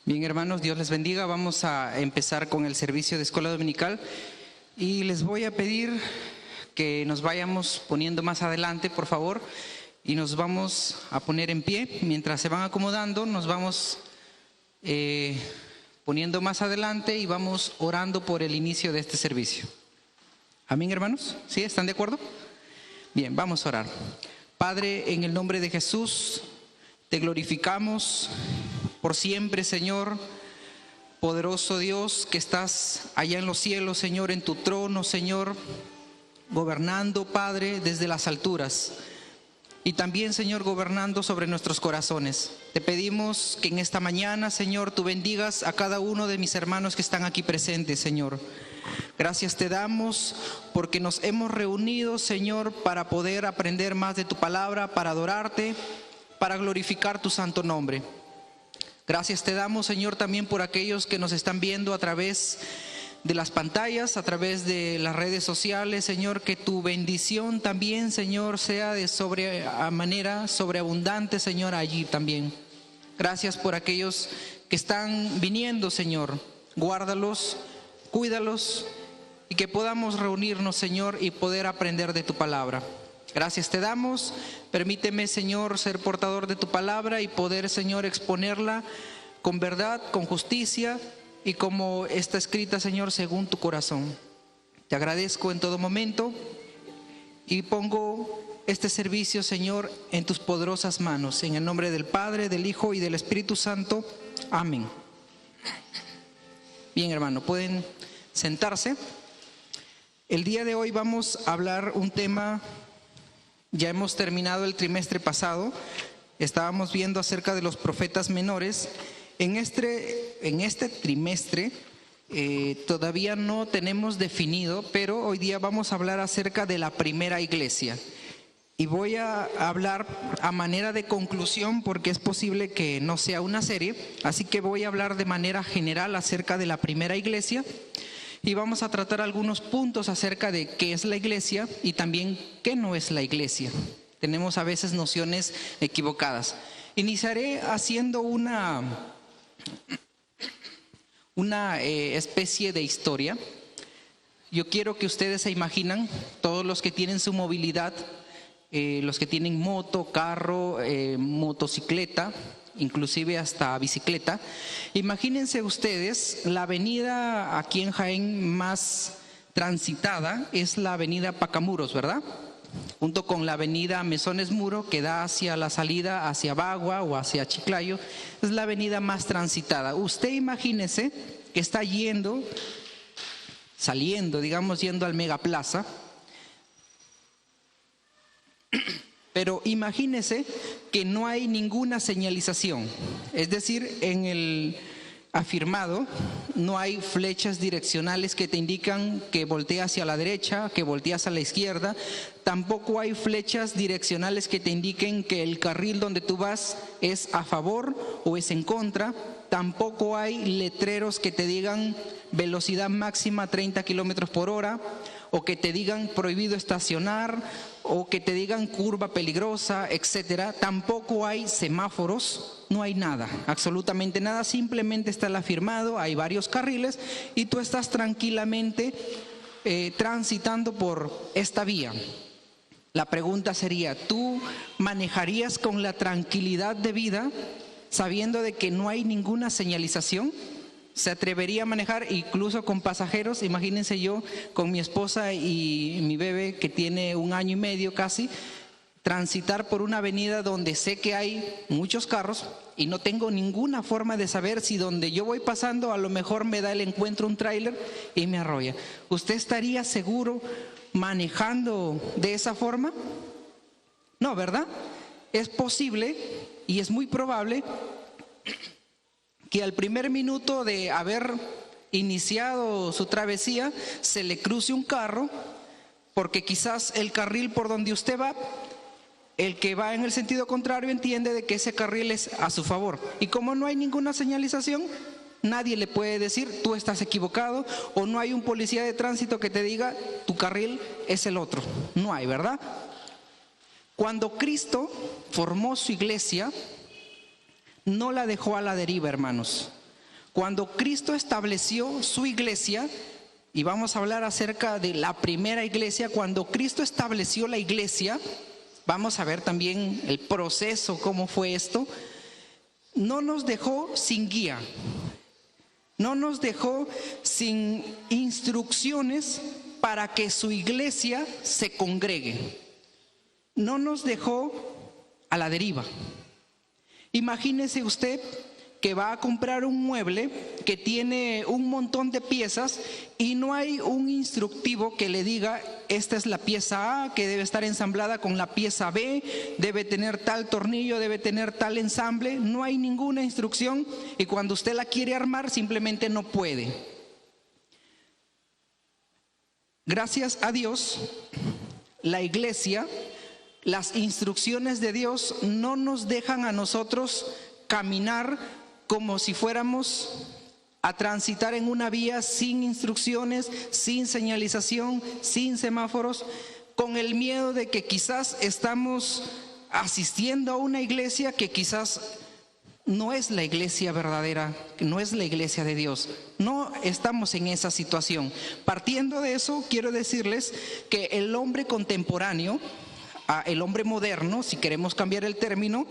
Bien, hermanos, Dios les bendiga. Vamos a empezar con el servicio de escuela dominical y les voy a pedir que nos vayamos poniendo más adelante, por favor, y nos vamos a poner en pie. Mientras se van acomodando, nos vamos poniendo más adelante y vamos orando por el inicio de este servicio. Amén, hermanos. ¿Sí? ¿Están de acuerdo? Bien, vamos a orar. Padre, en el nombre de Jesús, te glorificamos por siempre, Señor, poderoso Dios, que estás allá en los cielos, Señor, en tu trono, Señor, gobernando, Padre, desde las alturas. Y también, Señor, gobernando sobre nuestros corazones. Te pedimos que en esta mañana, Señor, tú bendigas a cada uno de mis hermanos que están aquí presentes, Señor. Gracias te damos porque nos hemos reunido, Señor, para poder aprender más de tu palabra, para adorarte, para glorificar tu santo nombre. Gracias te damos, Señor, también por aquellos que nos están viendo a través de las pantallas, a través de las redes sociales, Señor, que tu bendición también, Señor, sea de manera sobreabundante, Señor, allí también. Gracias por aquellos que están viniendo, Señor. Guárdalos, cuídalos y que podamos reunirnos, Señor, y poder aprender de tu palabra. Gracias te damos. Permíteme, Señor, ser portador de tu palabra y poder, Señor, exponerla con verdad, con justicia y como está escrita, Señor, según tu corazón. Te agradezco en todo momento y pongo este servicio, Señor, en tus poderosas manos. En el nombre del Padre, del Hijo y del Espíritu Santo. Amén. Bien, hermano, pueden sentarse. El día de hoy vamos a hablar un tema. Ya hemos terminado el trimestre pasado, estábamos viendo acerca de los profetas menores. En este trimestre todavía no tenemos definido, pero hoy día vamos a hablar acerca de la primera iglesia. Y voy a hablar a manera de conclusión porque es posible que no sea una serie, así que voy a hablar de manera general acerca de la primera iglesia. Y vamos a tratar algunos puntos acerca de qué es la iglesia y también qué no es la iglesia. Tenemos a veces nociones equivocadas. Iniciaré haciendo una especie de historia. Yo quiero que ustedes se imaginan, todos los que tienen su movilidad, los que tienen moto, carro, motocicleta, inclusive hasta bicicleta. Imagínense ustedes, la avenida aquí en Jaén más transitada es la avenida Pacamuros, ¿verdad? Junto con la avenida Mesones Muro, que da hacia la salida hacia Bagua o hacia Chiclayo, es la avenida más transitada. Usted imagínese que está saliendo, digamos, yendo al Megaplaza. Pero imagínese que no hay ninguna señalización, es decir, en el afirmado no hay flechas direccionales que te indican que volteas hacia la derecha, que volteas a la izquierda, tampoco hay flechas direccionales que te indiquen que el carril donde tú vas es a favor o es en contra, tampoco hay letreros que te digan velocidad máxima 30 kilómetros por hora, o que te digan prohibido estacionar, o que te digan curva peligrosa, etcétera. Tampoco hay semáforos, no hay nada, absolutamente nada, simplemente está el afirmado, hay varios carriles y tú estás tranquilamente transitando por esta vía. La pregunta sería, ¿tú manejarías con la tranquilidad de vida sabiendo de que no hay ninguna señalización? ¿Se atrevería a manejar incluso con pasajeros? Imagínense yo con mi esposa y mi bebé que tiene 1 año y medio casi, transitar por una avenida donde sé que hay muchos carros y no tengo ninguna forma de saber si donde yo voy pasando a lo mejor me da el encuentro un tráiler y me arrolla. ¿Usted estaría seguro manejando de esa forma? No, ¿verdad? Es posible y es muy probable que al primer minuto de haber iniciado su travesía se le cruce un carro, porque quizás el carril por donde usted va, el que va en el sentido contrario entiende de que ese carril es a su favor. Y como no hay ninguna señalización, nadie le puede decir tú estás equivocado, o no hay un policía de tránsito que te diga tu carril es el otro. No hay, ¿verdad? Cuando Cristo formó su iglesia, no la dejó a la deriva, hermanos. Cuando Cristo estableció su iglesia, y vamos a hablar acerca de la primera iglesia, cuando Cristo estableció la iglesia, vamos a ver también el proceso, cómo fue esto, no nos dejó sin guía, no nos dejó sin instrucciones para que su iglesia se congregue, no nos dejó a la deriva. Imagínese usted que va a comprar un mueble que tiene un montón de piezas y no hay un instructivo que le diga: esta es la pieza A que debe estar ensamblada con la pieza B, debe tener tal tornillo, debe tener tal ensamble. No hay ninguna instrucción y cuando usted la quiere armar simplemente no puede. Gracias a Dios, la iglesia, las instrucciones de Dios no nos dejan a nosotros caminar como si fuéramos a transitar en una vía sin instrucciones, sin señalización, sin semáforos, con el miedo de que quizás estamos asistiendo a una iglesia que quizás no es la iglesia verdadera, no es la iglesia de Dios. No estamos en esa situación. Partiendo de eso, quiero decirles que el hombre contemporáneo, el hombre moderno, si queremos cambiar el término,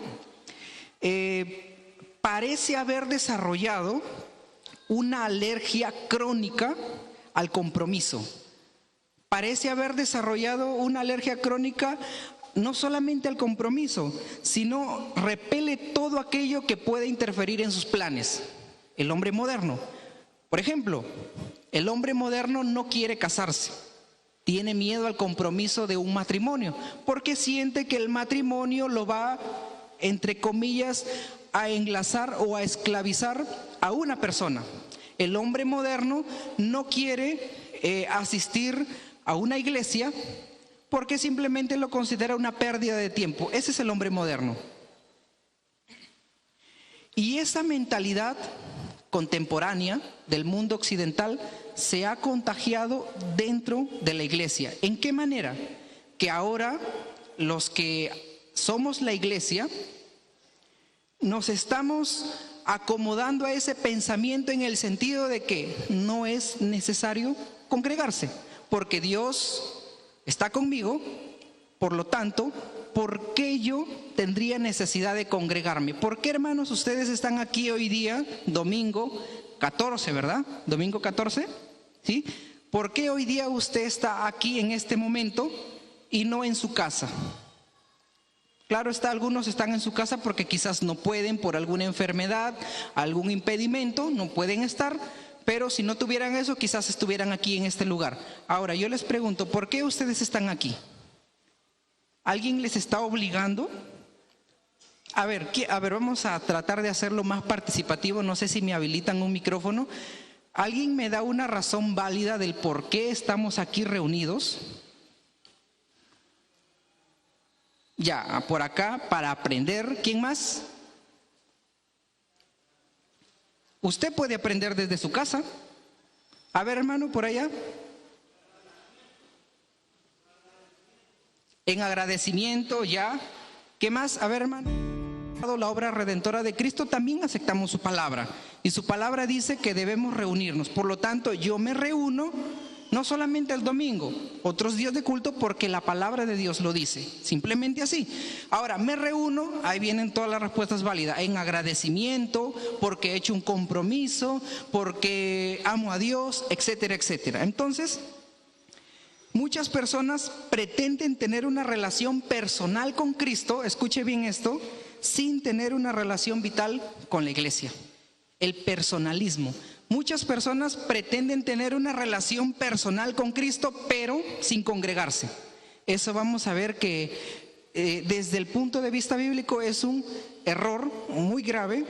parece haber desarrollado una alergia crónica al compromiso. Parece haber desarrollado una alergia crónica no solamente al compromiso, sino repele todo aquello que puede interferir en sus planes. El hombre moderno, por ejemplo, el hombre moderno no quiere casarse. Tiene miedo al compromiso de un matrimonio, porque siente que el matrimonio lo va, entre comillas, a enlazar o a esclavizar a una persona. El hombre moderno no quiere asistir a una iglesia porque simplemente lo considera una pérdida de tiempo. Ese es el hombre moderno. Y esa mentalidad contemporánea del mundo occidental se ha contagiado dentro de la iglesia. ¿En qué manera? Que ahora los que somos la iglesia nos estamos acomodando a ese pensamiento en el sentido de que no es necesario congregarse, porque Dios está conmigo, por lo tanto, ¿por qué yo tendría necesidad de congregarme? ¿Por qué, hermanos, ustedes están aquí hoy día, domingo 14, ¿verdad? Domingo 14, ¿sí? ¿Por qué hoy día usted está aquí en este momento y no en su casa? Claro está, algunos están en su casa porque quizás no pueden por alguna enfermedad, algún impedimento, no pueden estar, pero si no tuvieran eso, quizás estuvieran aquí en este lugar. Ahora, yo les pregunto, ¿por qué ustedes están aquí? ¿Alguien les está obligando? A ver, vamos a tratar de hacerlo más participativo. No sé si me habilitan un micrófono. ¿Alguien me da una razón válida del por qué estamos aquí reunidos? Ya, por acá, para aprender. ¿Quién más? Usted puede aprender desde su casa. A ver, hermano, por allá. En agradecimiento, ya. ¿Qué más? A ver, hermano. La obra redentora de Cristo, también aceptamos su palabra. Y su palabra dice que debemos reunirnos. Por lo tanto, yo me reúno no solamente el domingo, otros días de culto, porque la palabra de Dios lo dice. Simplemente así. Ahora, me reúno, ahí vienen todas las respuestas válidas. En agradecimiento, porque he hecho un compromiso, porque amo a Dios, etcétera, etcétera. Entonces, muchas personas pretenden tener una relación personal con Cristo, escuche bien esto, sin tener una relación vital con la iglesia. El personalismo. Muchas personas pretenden tener una relación personal con Cristo, pero sin congregarse. Eso vamos a ver que desde el punto de vista bíblico es un error muy grave.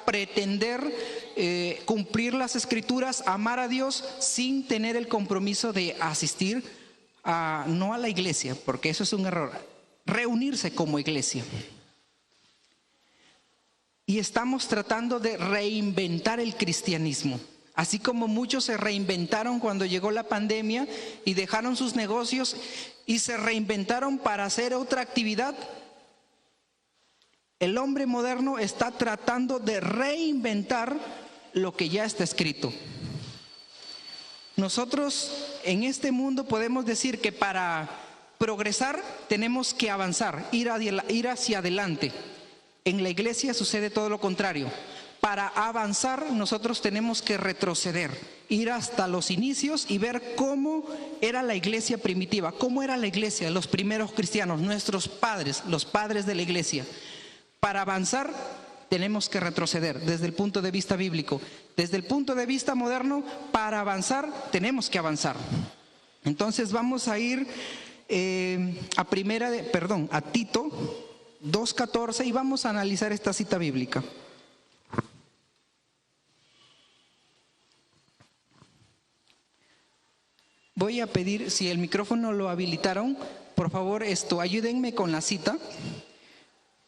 Pretender cumplir las escrituras, amar a Dios sin tener el compromiso de asistir no a la iglesia, porque eso es un error. Reunirse como iglesia. Y estamos tratando de reinventar el cristianismo. Así como muchos se reinventaron cuando llegó la pandemia y dejaron sus negocios y se reinventaron para hacer otra actividad. El hombre moderno está tratando de reinventar lo que ya está escrito. Nosotros en este mundo podemos decir que para progresar tenemos que avanzar, ir hacia adelante. En la iglesia sucede todo lo contrario. Para avanzar nosotros tenemos que retroceder, ir hasta los inicios y ver cómo era la iglesia primitiva, cómo era la iglesia, los primeros cristianos, nuestros padres, los padres de la iglesia. Para avanzar tenemos que retroceder desde el punto de vista bíblico. Desde el punto de vista moderno, para avanzar tenemos que avanzar. Entonces vamos a ir a Tito 2:14 y vamos a analizar esta cita bíblica. Voy a pedir, si el micrófono lo habilitaron, por favor, ayúdenme con la cita.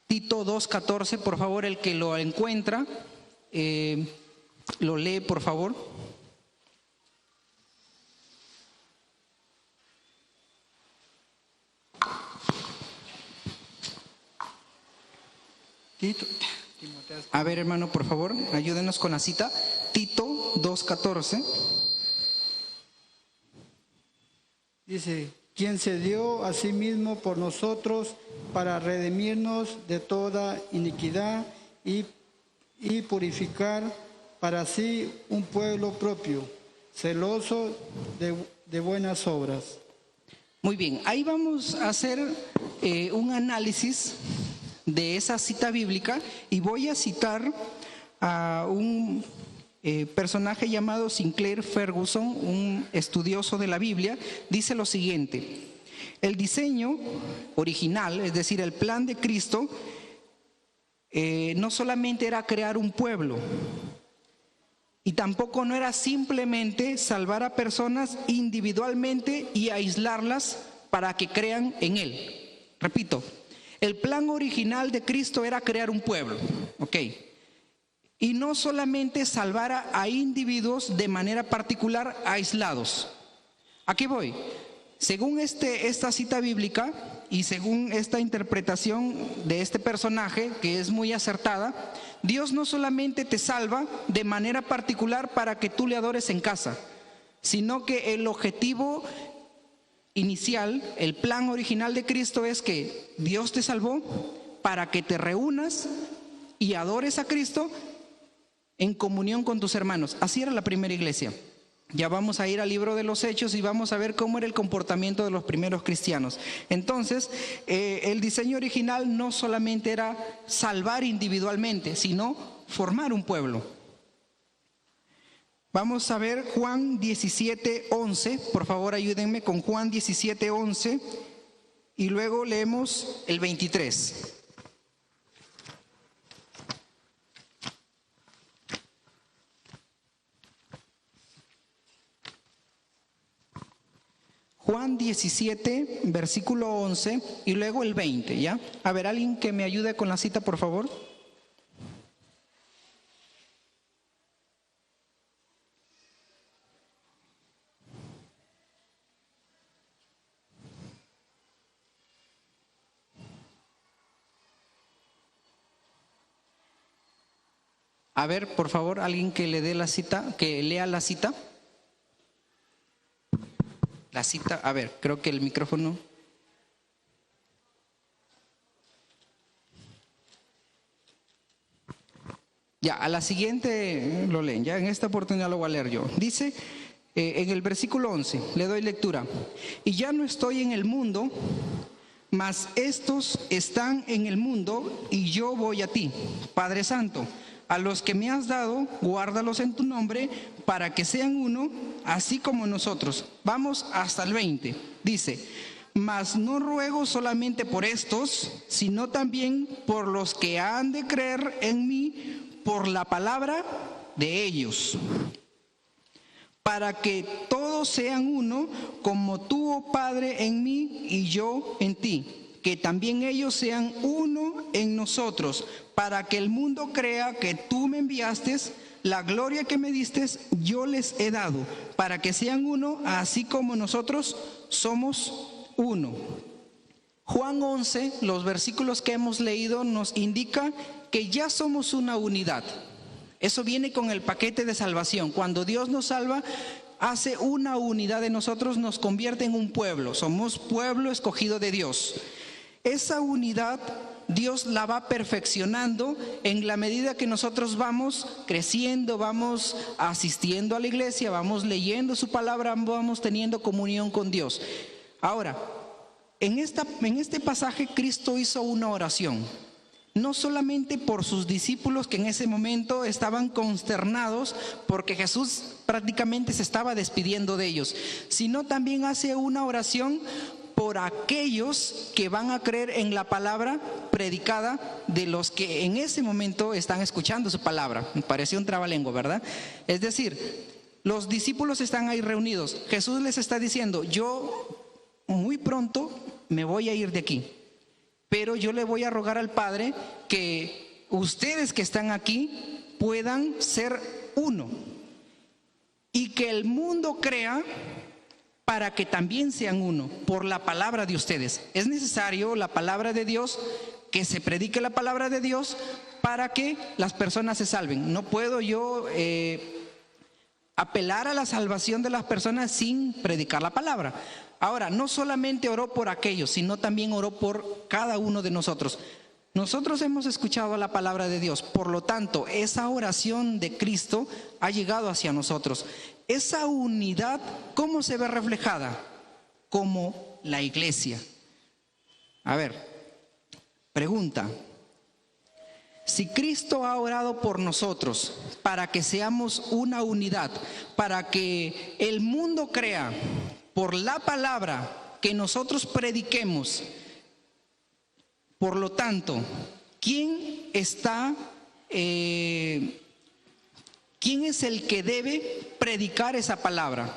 Tito 2:14, por favor, el que lo encuentra, lo lee, por favor. Tito. A ver, hermano, por favor, ayúdenos con la cita. Tito 2:14. Dice, quien se dio a sí mismo por nosotros para redimirnos de toda iniquidad y purificar para sí un pueblo propio, celoso de buenas obras. Muy bien, ahí vamos a hacer un análisis de esa cita bíblica y voy a citar a un personaje llamado Sinclair Ferguson, un estudioso de la Biblia. Dice lo siguiente: el diseño original, es decir, el plan de Cristo, no solamente era crear un pueblo y tampoco no era simplemente salvar a personas individualmente y aislarlas para que crean en Él. Repito, el plan original de Cristo era crear un pueblo, ¿ok? Y no solamente salvar a individuos de manera particular aislados. ¿A qué voy? Según esta cita bíblica y según esta interpretación de este personaje, que es muy acertada, Dios no solamente te salva de manera particular para que tú le adores en casa, sino que el objetivo inicial, el plan original de Cristo es que Dios te salvó para que te reúnas y adores a Cristo en comunión con tus hermanos. Así era la primera iglesia. Ya vamos a ir al libro de los Hechos y vamos a ver cómo era el comportamiento de los primeros cristianos. Entonces, el diseño original no solamente era salvar individualmente, sino formar un pueblo. Vamos a ver Juan 17:11, por favor ayúdenme con Juan 17:11 y luego leemos el 23. Juan 17, versículo 11 y luego el 20, ¿ya? A ver, alguien que me ayude con la cita, por favor. A ver, por favor, alguien que le dé la cita, que lea la cita. La cita, a ver, creo que el micrófono. Ya, a la siguiente lo leen, ya en esta oportunidad lo voy a leer yo. Dice en el versículo 11, le doy lectura. Y ya no estoy en el mundo, mas estos están en el mundo y yo voy a ti, Padre Santo. A los que me has dado, guárdalos en tu nombre, para que sean uno, así como nosotros. Vamos hasta el 20. Dice, mas no ruego solamente por estos, sino también por los que han de creer en mí por la palabra de ellos, para que todos sean uno, como tú, oh Padre, en mí y yo en ti. Que también ellos sean uno en nosotros, para que el mundo crea que tú me enviaste, la gloria que me diste yo les he dado, para que sean uno, así como nosotros somos uno. Juan 11, los versículos que hemos leído nos indica que ya somos una unidad. Eso viene con el paquete de salvación. Cuando Dios nos salva, hace una unidad de nosotros, nos convierte en un pueblo. Somos pueblo escogido de Dios. Esa unidad Dios la va perfeccionando en la medida que nosotros vamos creciendo, vamos asistiendo a la iglesia, vamos leyendo su palabra, vamos teniendo comunión con Dios. Ahora, en este pasaje Cristo hizo una oración, no solamente por sus discípulos que en ese momento estaban consternados porque Jesús prácticamente se estaba despidiendo de ellos, sino también hace una oración por aquellos que van a creer en la palabra predicada de los que en ese momento están escuchando su palabra. Me pareció un trabalengua, ¿verdad? Es decir, los discípulos están ahí reunidos. Jesús les está diciendo, yo muy pronto me voy a ir de aquí, pero yo le voy a rogar al Padre que ustedes que están aquí puedan ser uno y que el mundo crea para que también sean uno por la palabra de ustedes. Es necesario la palabra de Dios, que se predique la palabra de Dios para que las personas se salven. No puedo yo apelar a la salvación de las personas sin predicar la palabra. Ahora, no solamente oró por aquellos, sino también oró por cada uno de nosotros. Nosotros hemos escuchado la palabra de Dios, por lo tanto, esa oración de Cristo ha llegado hacia nosotros. Esa unidad, ¿cómo se ve reflejada? Como la iglesia. A ver, pregunta. Si Cristo ha orado por nosotros para que seamos una unidad, para que el mundo crea por la palabra que nosotros prediquemos, por lo tanto, ¿quién es el que debe predicar esa palabra?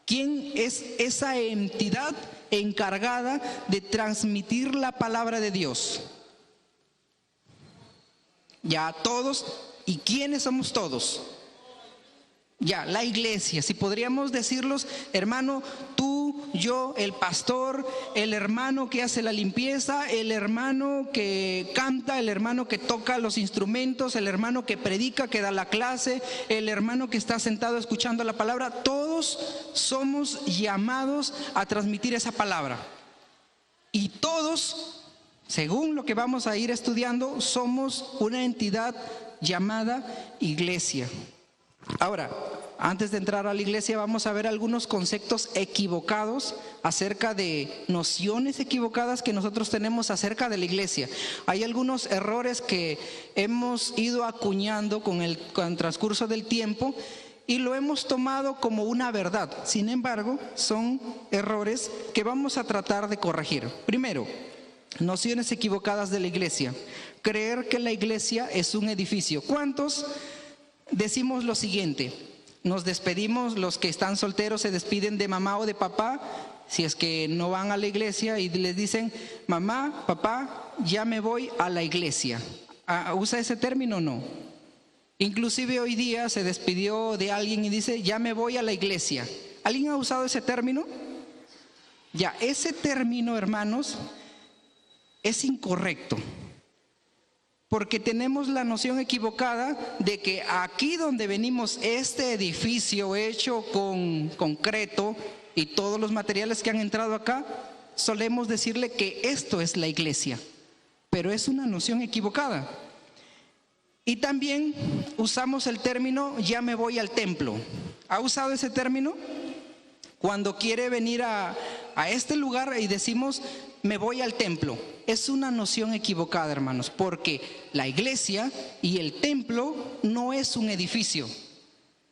¿Quién es esa entidad encargada de transmitir la palabra de Dios? Ya todos. ¿Y quiénes somos todos? Ya, la iglesia. Si podríamos decirlos, hermano, tú, yo, el pastor, el hermano que hace la limpieza, el hermano que canta, el hermano que toca los instrumentos, el hermano que predica, que da la clase, el hermano que está sentado escuchando la palabra, todos somos llamados a transmitir esa palabra. Y todos, según lo que vamos a ir estudiando, somos una entidad llamada iglesia. Ahora, antes de entrar a la iglesia, vamos a ver algunos conceptos equivocados acerca de nociones equivocadas que nosotros tenemos acerca de la iglesia. Hay algunos errores que hemos ido acuñando con el transcurso del tiempo y lo hemos tomado como una verdad. Sin embargo, son errores que vamos a tratar de corregir. Primero, nociones equivocadas de la iglesia. Creer que la iglesia es un edificio. ¿Cuántos decimos lo siguiente? Nos despedimos, los que están solteros se despiden de mamá o de papá, si es que no van a la iglesia, y les dicen, mamá, papá, ya me voy a la iglesia. ¿Usa ese término o no? Inclusive hoy día se despidió de alguien y dice, ya me voy a la iglesia. ¿Alguien ha usado ese término? Ya, ese término, hermanos, es incorrecto. Porque tenemos la noción equivocada de que aquí donde venimos, este edificio hecho con concreto y todos los materiales que han entrado acá, solemos decirle que esto es la iglesia. Pero es una noción equivocada. Y también usamos el término, ya me voy al templo. ¿Ha usado ese término? Cuando quiere venir a este lugar y decimos, me voy al templo. Es una noción equivocada, hermanos, porque la iglesia y el templo no es un edificio,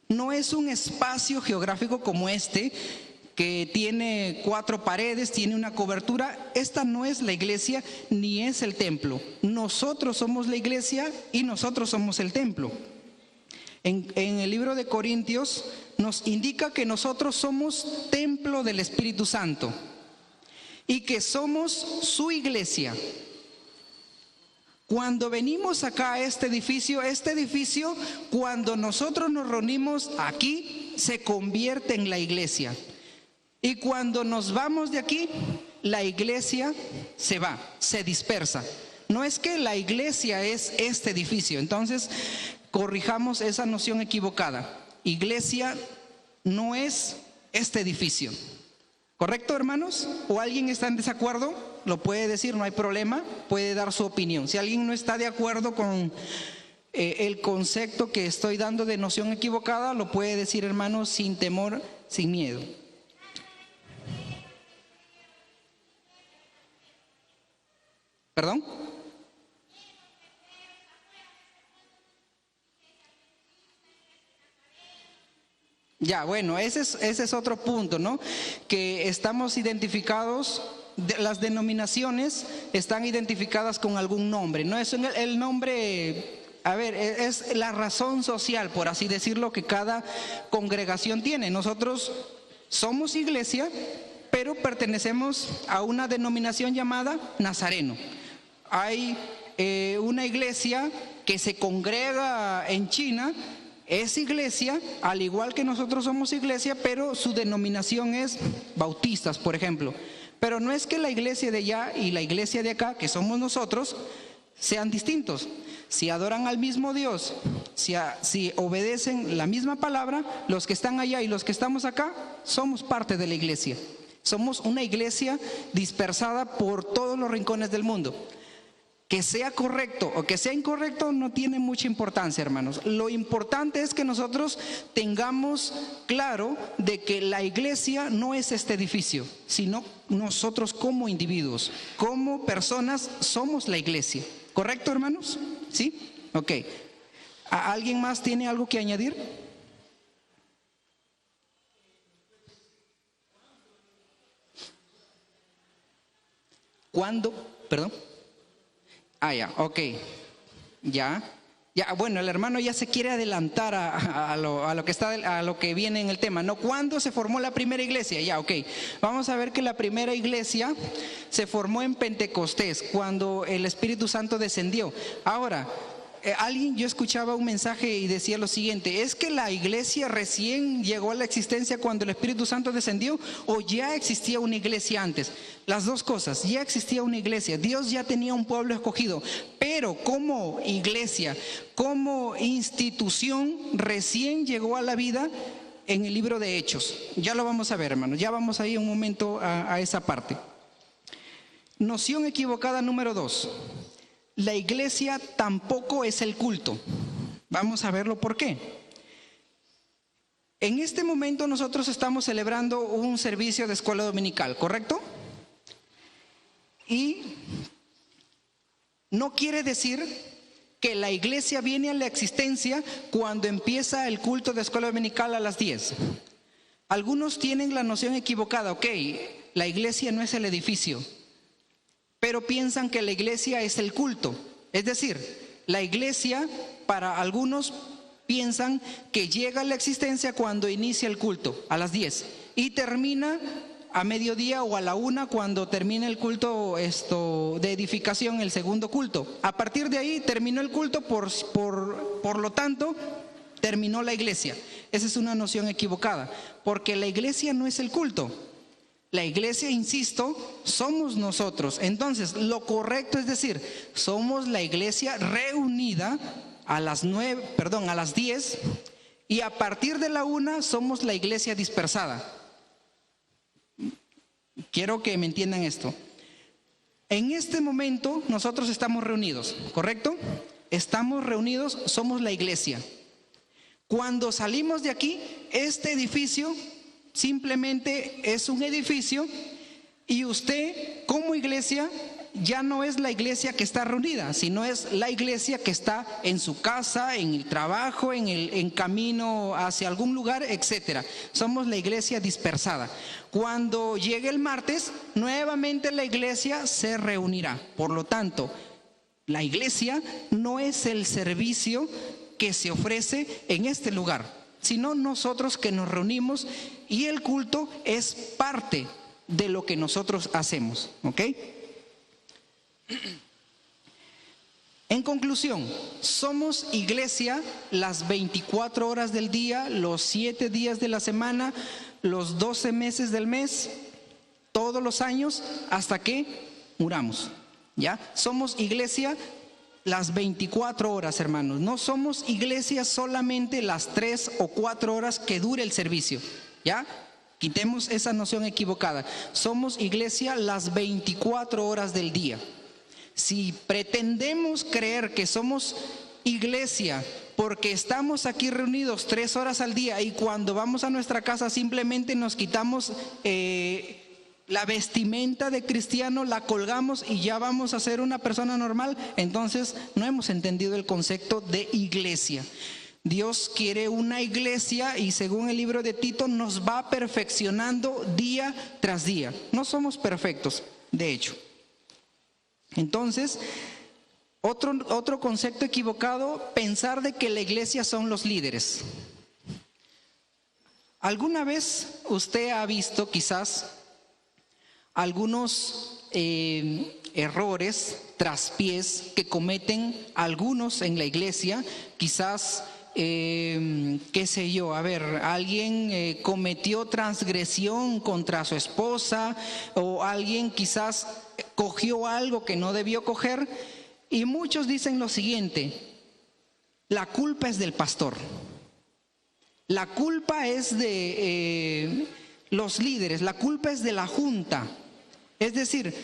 no es un espacio geográfico como este, que tiene 4 paredes, tiene una cobertura. Esta no es la iglesia ni es el templo. Nosotros somos la iglesia y nosotros somos el templo. En el libro de Corintios nos indica que nosotros somos templo del Espíritu Santo y que somos su iglesia. Cuando venimos acá a este edificio, cuando nosotros nos reunimos aquí, se convierte en la iglesia. Y cuando nos vamos de aquí, la iglesia se va, se dispersa. No es que la iglesia es este edificio. Entonces, corrijamos esa noción equivocada. Iglesia no es este edificio. ¿Correcto, hermanos? ¿O alguien está en desacuerdo? Lo puede decir, no hay problema, puede dar su opinión. Si alguien no está de acuerdo con el concepto que estoy dando de noción equivocada, lo puede decir, hermanos, sin temor, sin miedo. ¿Perdón? Ya, bueno, ese es otro punto, ¿no? Que estamos identificados, las denominaciones están identificadas con algún nombre, ¿no? Es el nombre, a ver, es la razón social, por así decirlo, que cada congregación tiene. Nosotros somos iglesia, pero pertenecemos a una denominación llamada Nazareno. Hay una iglesia que se congrega en China, es iglesia, al igual que nosotros somos iglesia, pero su denominación es bautistas, por ejemplo. Pero no es que la iglesia de allá y la iglesia de acá, que somos nosotros, sean distintos. Si adoran al mismo Dios, si obedecen la misma palabra, los que están allá y los que estamos acá, somos parte de la iglesia. Somos una iglesia dispersada por todos los rincones del mundo. Que sea correcto o que sea incorrecto no tiene mucha importancia, hermanos. Lo importante es que nosotros tengamos claro de que la iglesia no es este edificio, sino nosotros como individuos, como personas, somos la iglesia. ¿Correcto, hermanos? ¿Sí? Ok. ¿Alguien más tiene algo que añadir? ¿Cuándo? Perdón. Ya, ok. Ya, bueno, el hermano ya se quiere adelantar a lo que viene en el tema, ¿no? ¿Cuándo se formó la primera iglesia? Ya, ok. Vamos a ver que la primera iglesia se formó en Pentecostés, cuando el Espíritu Santo descendió. Ahora, yo escuchaba un mensaje y decía lo siguiente: ¿es que la iglesia recién llegó a la existencia cuando el Espíritu Santo descendió o ya existía una iglesia antes? Las dos cosas, ya existía una iglesia, Dios ya tenía un pueblo escogido, pero como iglesia, como institución, recién llegó a la vida en el libro de Hechos. Ya lo vamos a ver, hermanos, ya vamos ahí un momento a esa parte. Noción equivocada número 2. La iglesia tampoco es el culto. Vamos a verlo por qué. En este momento nosotros estamos celebrando un servicio de escuela dominical, ¿correcto? Y no quiere decir que la iglesia viene a la existencia cuando empieza el culto de escuela dominical a las 10. Algunos tienen la noción equivocada. Ok, la iglesia no es el edificio, pero piensan que la iglesia es el culto. Es decir, la iglesia, para algunos, piensan que llega a la existencia cuando inicia el culto, a las 10, y termina a mediodía o a la 1 cuando termina el culto de edificación, el segundo culto. A partir de ahí terminó el culto, por lo tanto, terminó la iglesia. Esa es una noción equivocada, porque la iglesia no es el culto. La iglesia, insisto, somos nosotros. Entonces, lo correcto es decir, somos la iglesia reunida a las 10, y a partir de la 1 somos la iglesia dispersada. Quiero que me entiendan esto. En este momento nosotros estamos reunidos, ¿correcto? Estamos reunidos, somos la iglesia. Cuando salimos de aquí, este edificio simplemente es un edificio, y usted como iglesia ya no es la iglesia que está reunida, sino es la iglesia que está en su casa, en el trabajo, en camino hacia algún lugar, etcétera. Somos la iglesia dispersada. Cuando llegue el martes, nuevamente la iglesia se reunirá. Por lo tanto, la iglesia no es el servicio que se ofrece en este lugar, sino nosotros que nos reunimos, y el culto es parte de lo que nosotros hacemos, ¿ok? En conclusión, somos iglesia las 24 horas del día, los 7 días de la semana, los 12 meses del mes, todos los años hasta que muramos. ¿Ya? Somos iglesia las 24 horas, hermanos. No somos iglesia solamente las 3 o 4 horas que dure el servicio. ¿Ya? Quitemos esa noción equivocada. Somos iglesia las 24 horas del día. Si pretendemos creer que somos iglesia porque estamos aquí reunidos 3 horas al día y cuando vamos a nuestra casa simplemente nos quitamos la vestimenta de cristiano, la colgamos y ya vamos a ser una persona normal, entonces no hemos entendido el concepto de iglesia. Dios quiere una iglesia y según el libro de Tito nos va perfeccionando día tras día. No somos perfectos, de hecho. Entonces, otro concepto equivocado, pensar de que la iglesia son los líderes. ¿Alguna vez usted ha visto quizás algunos errores, traspiés que cometen algunos en la iglesia? Quizás, qué sé yo, alguien cometió transgresión contra su esposa o alguien quizás cogió algo que no debió coger y muchos dicen lo siguiente: la culpa es del pastor, la culpa es de los líderes, la culpa es de la junta. Es decir,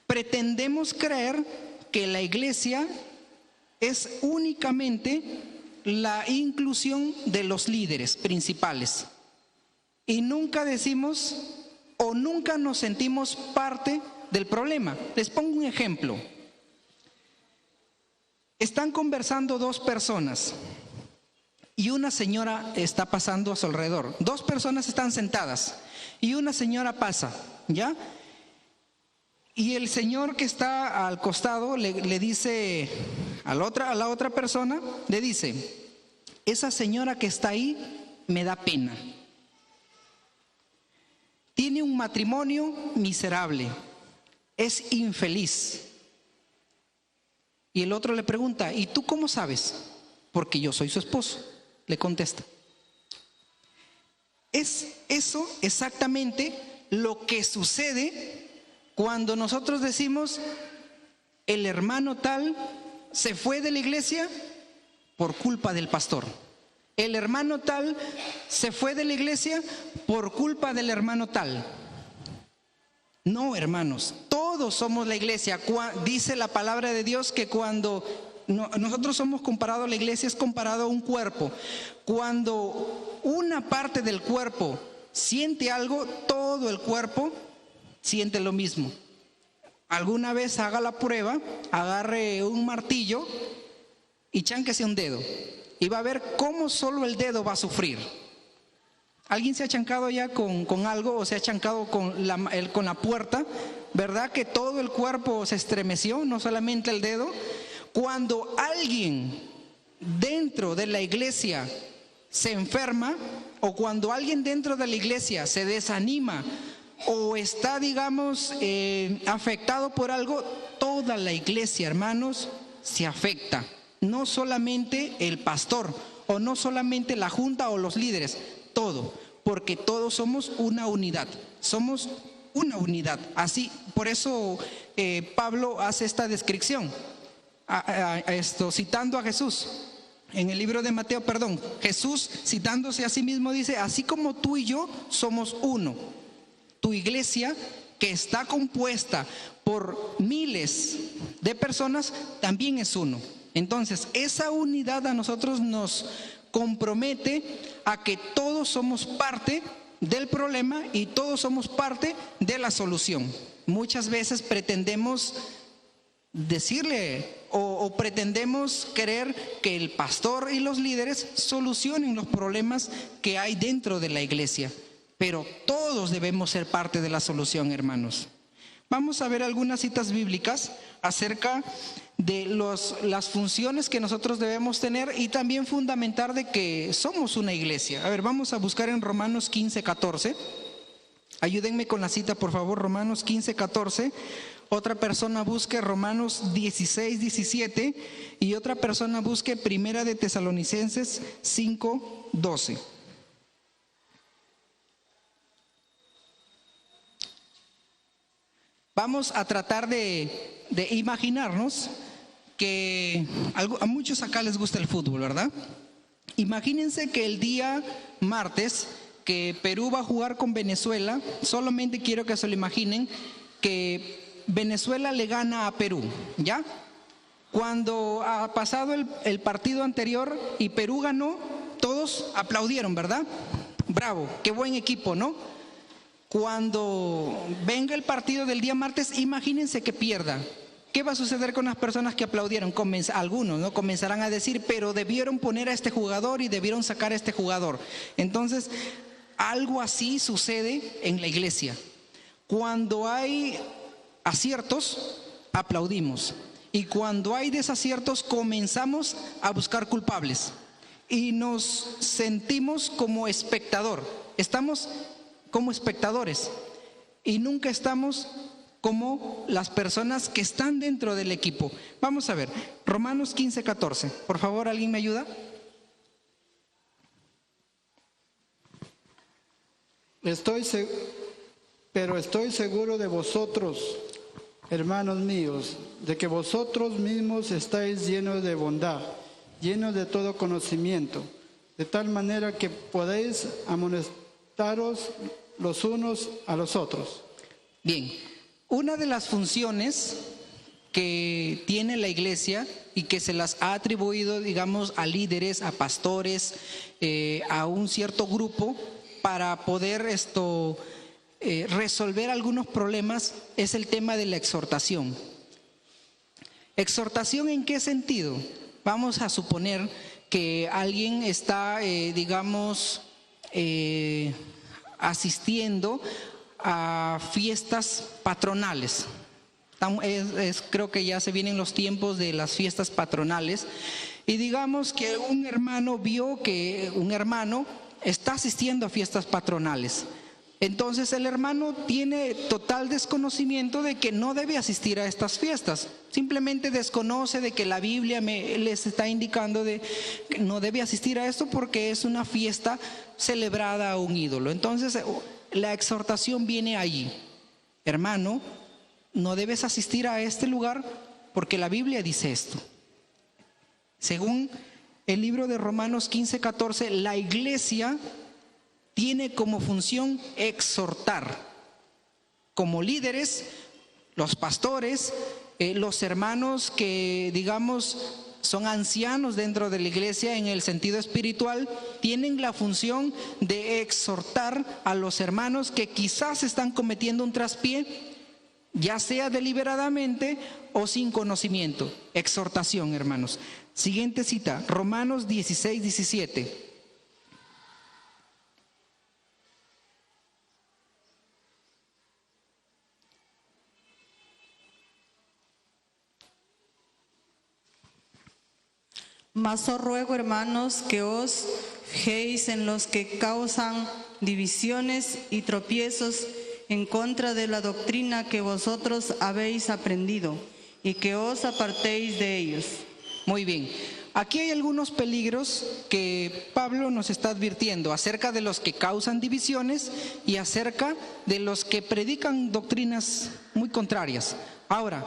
pretendemos creer que la iglesia es únicamente la inclusión de los líderes principales y nunca decimos o nunca nos sentimos parte del problema. Les pongo un ejemplo. Están conversando 2 personas y una señora está pasando a su alrededor. 2 personas están sentadas y una señora pasa, ¿ya? Y el señor que está al costado le dice a la otra persona, le dice: esa señora que está ahí me da pena. Tiene un matrimonio miserable, es infeliz. Y el otro le pregunta: ¿y tú cómo sabes? Porque yo soy su esposo, le contesta. Es eso exactamente lo que sucede cuando nosotros decimos: el hermano tal se fue de la iglesia por culpa del pastor. El hermano tal se fue de la iglesia por culpa del hermano tal. No, hermanos, todos somos la iglesia. Dice la palabra de Dios que cuando nosotros somos comparados, la iglesia es comparado a un cuerpo. Cuando una parte del cuerpo siente algo, todo el cuerpo siente lo mismo. Alguna vez haga la prueba, agarre un martillo y chánquese un dedo y va a ver cómo solo el dedo va a sufrir. ¿Alguien se ha chancado ya con algo o se ha chancado con la puerta? ¿Verdad que todo el cuerpo se estremeció, no solamente el dedo? Cuando alguien dentro de la iglesia se enferma o cuando alguien dentro de la iglesia se desanima o está, digamos, afectado por algo, toda la iglesia, hermanos, se afecta. No solamente el pastor o no solamente la junta o los líderes, todo, porque todos somos una unidad, somos una unidad. Así, por eso Pablo hace esta descripción, citando a Jesús. En el libro de Mateo, Jesús citándose a sí mismo dice: así como tú y yo somos uno, tu iglesia, que está compuesta por miles de personas, también es uno. Entonces, esa unidad a nosotros nos compromete a que todos somos parte del problema y todos somos parte de la solución. Muchas veces pretendemos decirle o pretendemos creer que el pastor y los líderes solucionen los problemas que hay dentro de la iglesia, pero todos debemos ser parte de la solución, hermanos. Vamos a ver algunas citas bíblicas acerca de las funciones que nosotros debemos tener y también fundamentar de que somos una iglesia. A ver, vamos a buscar en Romanos 15:14. Ayúdenme con la cita, por favor. Romanos 15:14. Otra persona busque Romanos 16:17 y otra persona busque Primera de Tesalonicenses 5:12. vamos a tratar de imaginarnos que a muchos acá les gusta el fútbol, ¿verdad? Imagínense que el día martes que Perú va a jugar con Venezuela, solamente quiero que se lo imaginen, que Venezuela le gana a Perú, ¿ya? Cuando ha pasado el partido anterior y Perú ganó, todos aplaudieron, ¿verdad? Bravo, qué buen equipo, ¿no? Cuando venga el partido del día martes, imagínense que pierda. ¿Qué va a suceder con las personas que aplaudieron? Algunos, ¿no? Comenzarán a decir, pero debieron poner a este jugador y debieron sacar a este jugador. Entonces, algo así sucede en la iglesia. Cuando hay aciertos, aplaudimos. Y cuando hay desaciertos, comenzamos a buscar culpables. Y nos sentimos como espectador. Estamos como espectadores. Y nunca estamos como las personas que están dentro del equipo. Vamos a ver, Romanos 15:14. Por favor, ¿alguien me ayuda? Pero estoy seguro de vosotros, hermanos míos, de que vosotros mismos estáis llenos de bondad, llenos de todo conocimiento, de tal manera que podéis amonestaros los unos a los otros. Bien, una de las funciones que tiene la iglesia y que se las ha atribuido, digamos, a líderes, a pastores, a un cierto grupo para poder resolver algunos problemas, es el tema de la exhortación. ¿Exhortación en qué sentido? Vamos a suponer que alguien está, asistiendo a fiestas patronales. Creo que ya se vienen los tiempos de las fiestas patronales. Y digamos que un hermano vio que un hermano está asistiendo a fiestas patronales. Entonces el hermano tiene total desconocimiento de que no debe asistir a estas fiestas. Simplemente desconoce de que la Biblia les está indicando de que no debe asistir a esto porque es una fiesta celebrada a un ídolo. Entonces la exhortación viene allí. Hermano, no debes asistir a este lugar porque la Biblia dice esto. Según el libro de Romanos 15:14, la iglesia tiene como función exhortar. Como líderes, los pastores, los hermanos que digamos son ancianos dentro de la iglesia en el sentido espiritual, tienen la función de exhortar a los hermanos que quizás están cometiendo un traspié, ya sea deliberadamente o sin conocimiento. Exhortación, hermanos. Siguiente cita, Romanos 16:17. Mas os ruego, hermanos, que os fijéis en los que causan divisiones y tropiezos en contra de la doctrina que vosotros habéis aprendido, y que os apartéis de ellos. Muy bien. Aquí hay algunos peligros que Pablo nos está advirtiendo acerca de los que causan divisiones y acerca de los que predican doctrinas muy contrarias. Ahora,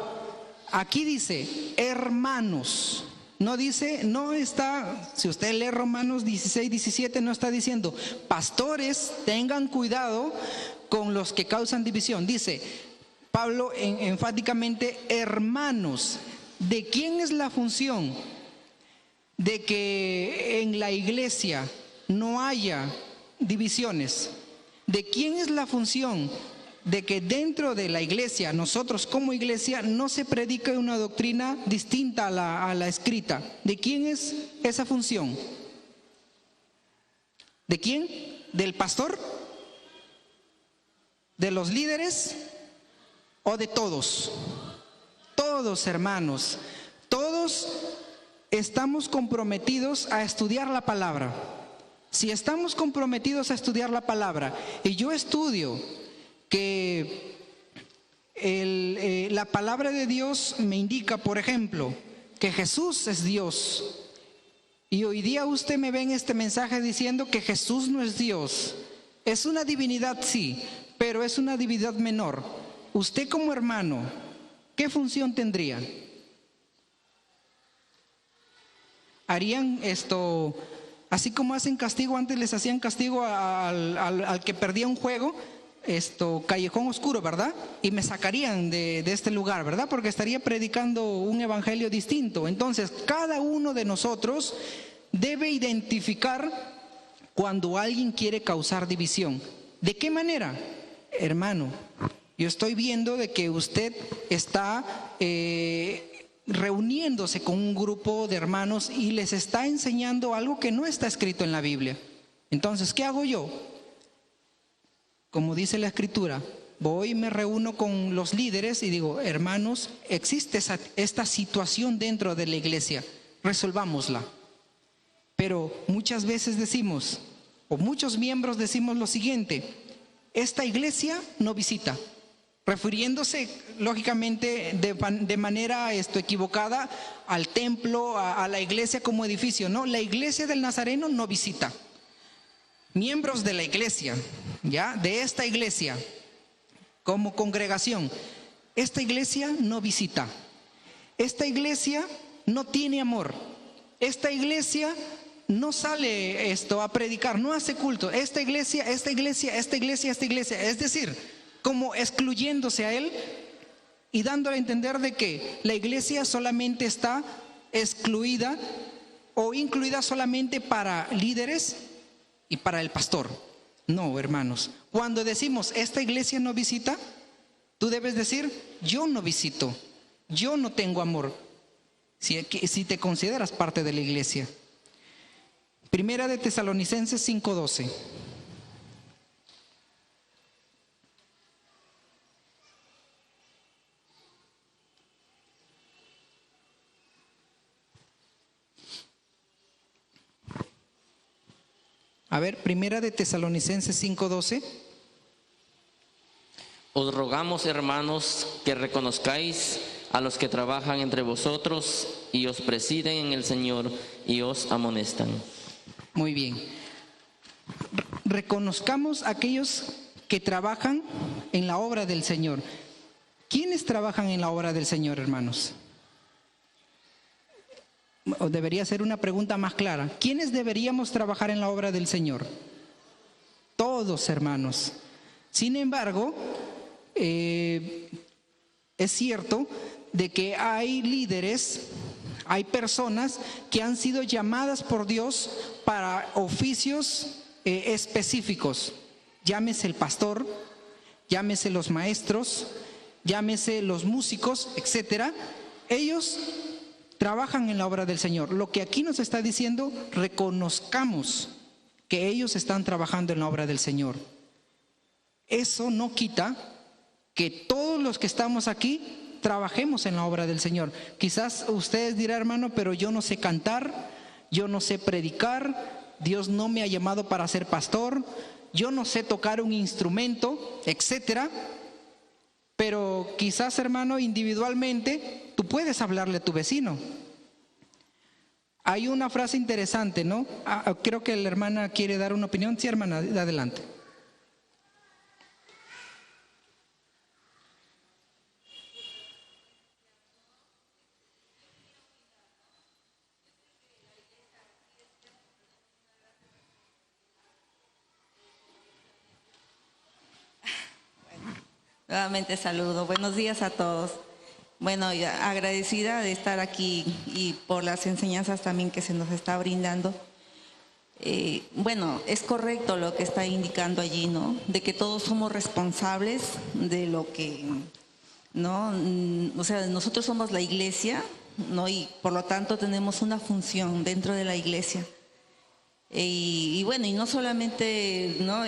aquí dice hermanos. No dice, no está, si usted lee Romanos 16:17, no está diciendo pastores, tengan cuidado con los que causan división. Dice Pablo enfáticamente hermanos. ¿De quién es la función de que en la iglesia no haya divisiones? ¿De quién es la función de que dentro de la iglesia, nosotros como iglesia, no se predique una doctrina distinta a la escrita? ¿De quién es esa función? ¿De quién? ¿Del pastor? ¿De los líderes? ¿O de todos? Todos, hermanos, todos estamos comprometidos a estudiar la palabra. Si estamos comprometidos a estudiar la palabra y yo estudio que la palabra de Dios me indica, por ejemplo, que Jesús es Dios, y hoy día usted me ve en este mensaje diciendo que Jesús no es Dios, es una divinidad sí, pero es una divinidad menor. usted como hermano, ¿qué función tendría? ¿Harían esto, así como hacen castigo, antes les hacían castigo al que perdía un juego, callejón oscuro, ¿verdad? Y me sacarían de este lugar, ¿verdad? Porque estaría predicando un evangelio distinto. Entonces, cada uno de nosotros debe identificar cuando alguien quiere causar división. ¿De qué manera? Hermano, yo estoy viendo de que usted está reuniéndose con un grupo de hermanos y les está enseñando algo que no está escrito en la Biblia. Entonces, ¿qué hago yo? Como dice la Escritura, voy y me reúno con los líderes y digo, hermanos, existe esta situación dentro de la iglesia, resolvámosla. Pero muchas veces decimos, o muchos miembros decimos lo siguiente: esta iglesia no visita, refiriéndose lógicamente de manera equivocada al templo, a la iglesia como edificio. No, la iglesia del Nazareno no visita. Miembros de la iglesia, ya, de esta iglesia, como congregación, esta iglesia no visita. Esta iglesia no tiene amor. Esta iglesia no sale a predicar, no hace culto. Esta iglesia. Es decir, como excluyéndose a él y dándole a entender de que la iglesia solamente está excluida o incluida solamente para líderes y para el pastor. No, hermanos, cuando decimos esta iglesia no visita, tú debes decir yo no visito, yo no tengo amor, si te consideras parte de la iglesia. Primera de Tesalonicenses 5:12. A ver, Primera de Tesalonicenses 5:12. Os rogamos, hermanos, que reconozcáis a los que trabajan entre vosotros y os presiden en el Señor y os amonestan. Muy bien. Reconozcamos a aquellos que trabajan en la obra del Señor. ¿Quiénes trabajan en la obra del Señor, hermanos? O debería ser una pregunta más clara. ¿Quiénes deberíamos trabajar en la obra del Señor? Todos, hermanos. Sin embargo, es cierto de que hay líderes, hay personas que han sido llamadas por Dios para oficios específicos. Llámese el pastor, llámese los maestros, llámese los músicos, etcétera. Ellos trabajan en la obra del Señor. Lo que aquí nos está diciendo, reconozcamos que ellos están trabajando en la obra del Señor. Eso no quita que todos los que estamos aquí trabajemos en la obra del Señor. Quizás ustedes dirán, hermano, pero yo no sé cantar, yo no sé predicar, Dios no me ha llamado para ser pastor, yo no sé tocar un instrumento, etcétera. Pero quizás, hermano, individualmente tú puedes hablarle a tu vecino. Hay una frase interesante, ¿no? Creo que la hermana quiere dar una opinión. Sí, hermana, adelante. Nuevamente saludo. Buenos días a todos. Bueno, agradecida de estar aquí y por las enseñanzas también que se nos está brindando. Bueno, es correcto lo que está indicando allí, ¿no? De que todos somos responsables de lo que, ¿no? O sea, nosotros somos la iglesia, ¿no? Y por lo tanto tenemos una función dentro de la iglesia. Y bueno, y no solamente, ¿no?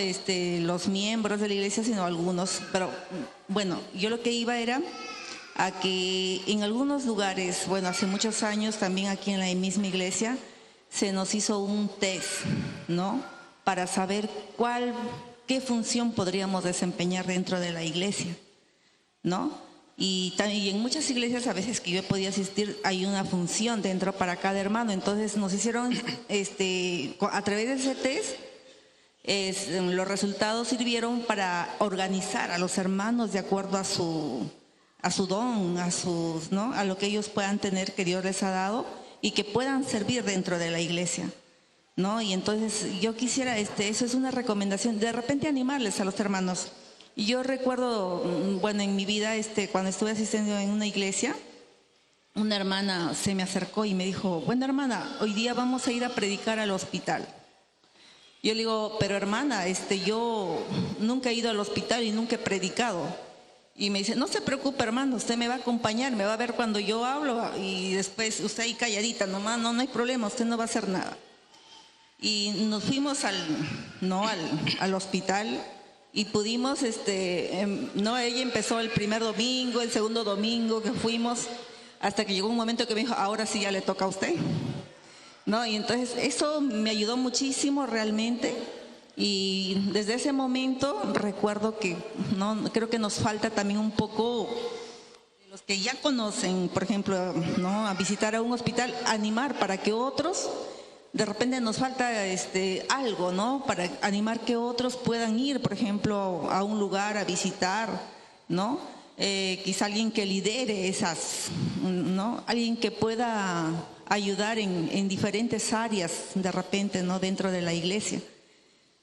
Los miembros de la iglesia, sino algunos. Pero bueno, yo lo que iba era a que en algunos lugares, bueno, hace muchos años también aquí en la misma iglesia se nos hizo un test, ¿no? Para saber qué función podríamos desempeñar dentro de la iglesia, ¿no? Y en muchas iglesias, a veces que yo podía asistir, hay una función dentro para cada hermano. Entonces nos hicieron, a través de ese test, los resultados sirvieron para organizar a los hermanos de acuerdo a su don, ¿no? A lo que ellos puedan tener que Dios les ha dado y que puedan servir dentro de la iglesia, ¿no? Y entonces yo quisiera, eso es una recomendación, de repente animarles a los hermanos. Y yo recuerdo, bueno, en mi vida, cuando estuve asistiendo en una iglesia, una hermana se me acercó y me dijo, bueno, hermana, hoy día vamos a ir a predicar al hospital. Yo le digo, pero hermana, yo nunca he ido al hospital y nunca he predicado. Y me dice, no se preocupe, hermano, usted me va a acompañar, me va a ver cuando yo hablo y después usted ahí calladita, nomás, no hay problema, usted no va a hacer nada. Y nos fuimos al hospital y pudimos, ella empezó el primer domingo, el segundo domingo que fuimos, hasta que llegó un momento que me dijo, ahora sí ya le toca a usted, ¿no? Y entonces eso me ayudó muchísimo realmente. Y desde ese momento recuerdo que creo que nos falta también un poco, los que ya conocen, por ejemplo, a visitar a un hospital, animar para que otros, de repente nos falta algo, ¿no? Para animar que otros puedan ir, por ejemplo, a un lugar a visitar, ¿no? Quizá alguien que lidere esas, ¿no? Alguien que pueda ayudar en diferentes áreas de repente, ¿no? Dentro de la iglesia.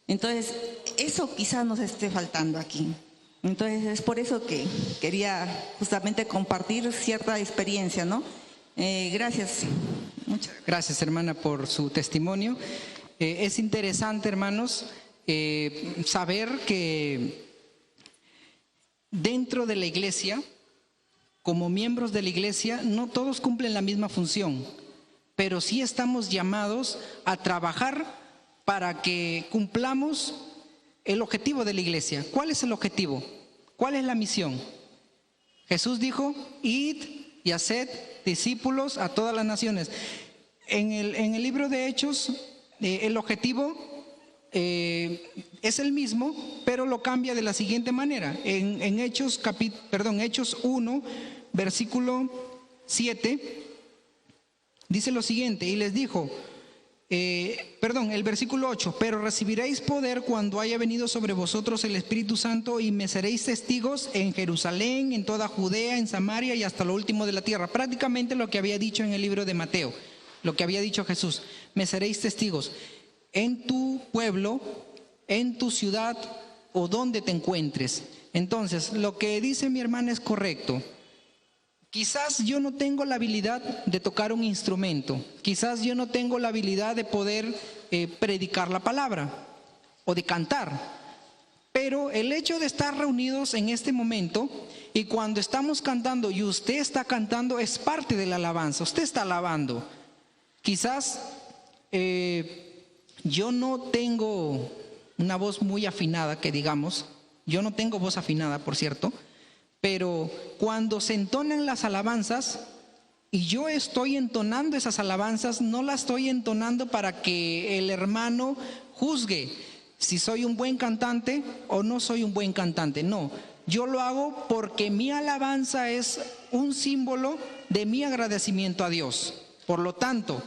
Entonces, eso quizás nos esté faltando aquí. Entonces, es por eso que quería justamente compartir cierta experiencia, ¿no? Gracias. Muchas gracias, hermana, por su testimonio. Es interesante, hermanos, saber que dentro de la iglesia, como miembros de la iglesia, no todos cumplen la misma función, pero sí estamos llamados a trabajar para que cumplamos el objetivo de la iglesia. ¿Cuál es el objetivo? ¿Cuál es la misión? Jesús dijo, id y haced discípulos a todas las naciones. En el libro de Hechos, el objetivo es el mismo, pero lo cambia de la siguiente manera. En Hechos 1, versículo 7, dice lo siguiente, y les dijo, el versículo 8, pero recibiréis poder cuando haya venido sobre vosotros el Espíritu Santo y me seréis testigos en Jerusalén, en toda Judea, en Samaria y hasta lo último de la tierra. Prácticamente lo que había dicho en el libro de Mateo, lo que había dicho Jesús, me seréis testigos en tu pueblo, en tu ciudad o donde te encuentres. Entonces, lo que dice mi hermana es correcto. Quizás yo no tengo la habilidad de tocar un instrumento, quizás yo no tengo la habilidad de poder predicar la palabra o de cantar, pero el hecho de estar reunidos en este momento y cuando estamos cantando y usted está cantando es parte de la alabanza, usted está alabando. Quizás yo no tengo una voz muy afinada, que digamos, yo no tengo voz afinada, por cierto, pero cuando se entonan las alabanzas y yo estoy entonando esas alabanzas, no las estoy entonando para que el hermano juzgue si soy un buen cantante o no soy un buen cantante. No, yo lo hago porque mi alabanza es un símbolo de mi agradecimiento a Dios. Por lo tanto,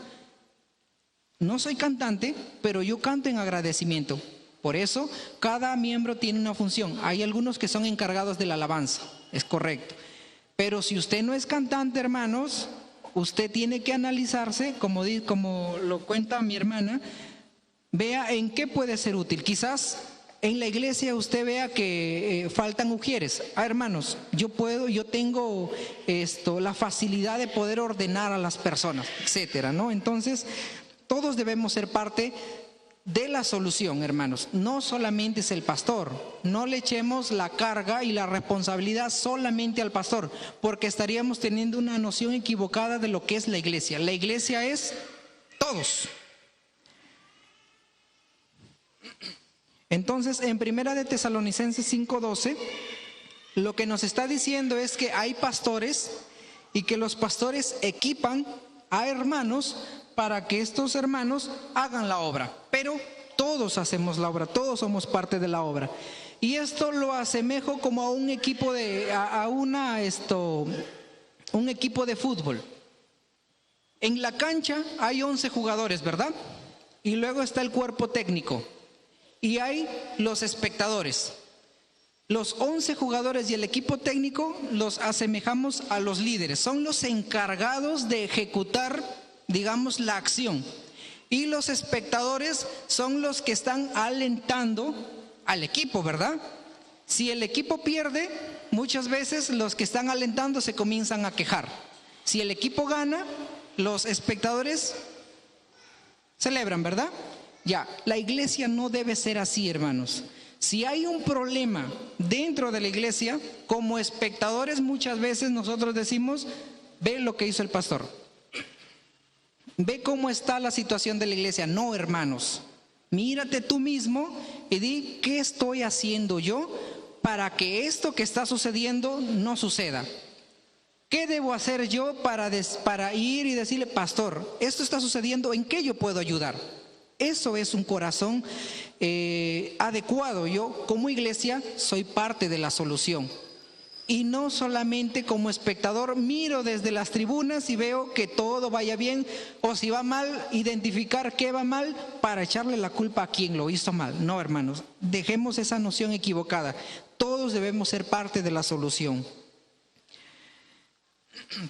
no soy cantante, pero yo canto en agradecimiento. Por eso, cada miembro tiene una función. Hay algunos que son encargados de la alabanza, es correcto. Pero si usted no es cantante, hermanos, usted tiene que analizarse, como lo cuenta mi hermana, vea en qué puede ser útil. Quizás en la iglesia usted vea que faltan ujieres. Hermanos, yo tengo la facilidad de poder ordenar a las personas, etcétera, ¿no? Entonces, todos debemos ser parte de la solución, hermanos. No solamente es el pastor, no le echemos la carga y la responsabilidad solamente al pastor, porque estaríamos teniendo una noción equivocada de lo que es la iglesia. La iglesia es todos. Entonces, en Primera de Tesalonicenses 5:12, lo que nos está diciendo es que hay pastores y que los pastores equipan a hermanos para que estos hermanos hagan la obra, pero todos hacemos la obra, todos somos parte de la obra. Y esto lo asemejo como a un equipo un equipo de fútbol. En la cancha hay 11 jugadores, ¿verdad? Y luego está el cuerpo técnico. y hay los espectadores. Los 11 jugadores y el equipo técnico los asemejamos a los líderes. Son los encargados de ejecutar, digamos, la acción. Y los espectadores son los que están alentando al equipo, ¿verdad? Si el equipo pierde, muchas veces los que están alentando se comienzan a quejar. Si el equipo gana, los espectadores celebran, ¿verdad? Ya, la iglesia no debe ser así, hermanos. Si hay un problema dentro de la iglesia, como espectadores muchas veces nosotros decimos, ve lo que hizo el pastor, ve cómo está la situación de la iglesia. No, hermanos, mírate tú mismo y di, ¿qué estoy haciendo yo para que esto que está sucediendo no suceda? ¿Qué debo hacer yo para ir y decirle, pastor, esto está sucediendo, ¿en qué yo puedo ayudar? Eso es un corazón adecuado. Yo como iglesia soy parte de la solución. Y no solamente como espectador miro desde las tribunas y veo que todo vaya bien, o si va mal, identificar qué va mal para echarle la culpa a quien lo hizo mal. No, hermanos, dejemos esa noción equivocada. Todos debemos ser parte de la solución.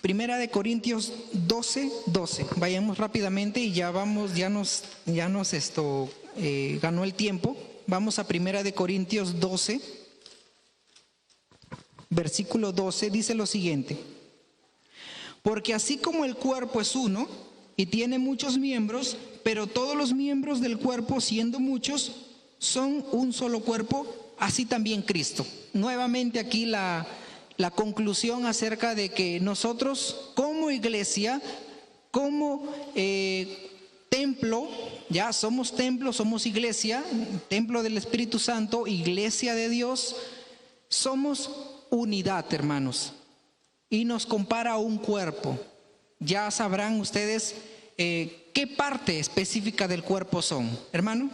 Primera de Corintios 12:12. Vayamos rápidamente y ya vamos, ya nos ganó el tiempo. Vamos a Primera de Corintios 12, versículo 12, dice lo siguiente: porque así como el cuerpo es uno y tiene muchos miembros, pero todos los miembros del cuerpo, siendo muchos, son un solo cuerpo, así también Cristo. Nuevamente aquí la conclusión acerca de que nosotros como iglesia, como templo, ya somos templo, somos iglesia, templo del Espíritu Santo, iglesia de Dios, somos unidad, hermanos, y nos compara a un cuerpo. Ya sabrán ustedes qué parte específica del cuerpo son, hermano.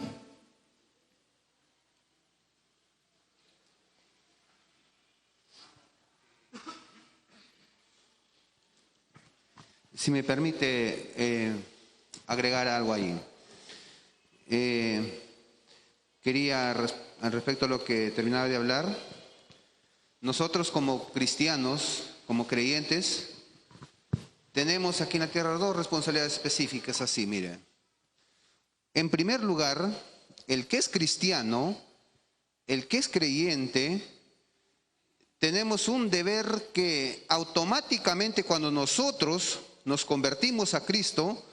Si me permite agregar algo ahí. Quería, al respecto a lo que terminaba de hablar, nosotros como cristianos, como creyentes, tenemos aquí en la tierra dos responsabilidades específicas así, mire. En primer lugar, el que es cristiano, el que es creyente, tenemos un deber que automáticamente cuando nosotros nos convertimos a Cristo,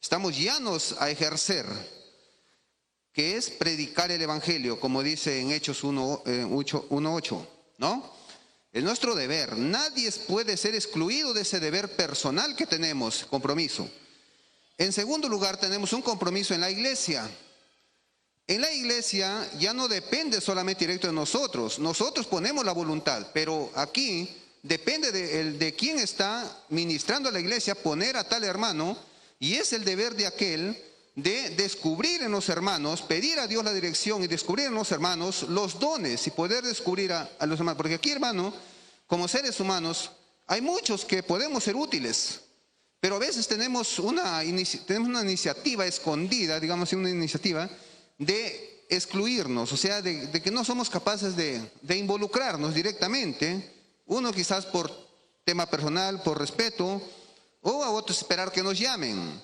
estamos llanos a ejercer, que es predicar el Evangelio, como dice en Hechos 1:8, ¿no? Es nuestro deber. Nadie puede ser excluido de ese deber personal que tenemos, compromiso. En segundo lugar, tenemos un compromiso en la iglesia. En la iglesia ya no depende solamente directo de nosotros. Nosotros ponemos la voluntad, pero aquí depende de quién está ministrando a la iglesia, poner a tal hermano, y es el deber de aquel de descubrir en los hermanos, pedir a Dios la dirección y descubrir en los hermanos los dones y poder descubrir a los hermanos. Porque aquí, hermano, como seres humanos, hay muchos que podemos ser útiles, pero a veces tenemos una iniciativa escondida, digamos, una iniciativa de excluirnos, o sea, de que no somos capaces de involucrarnos directamente. Uno quizás por tema personal, por respeto, o a otros esperar que nos llamen.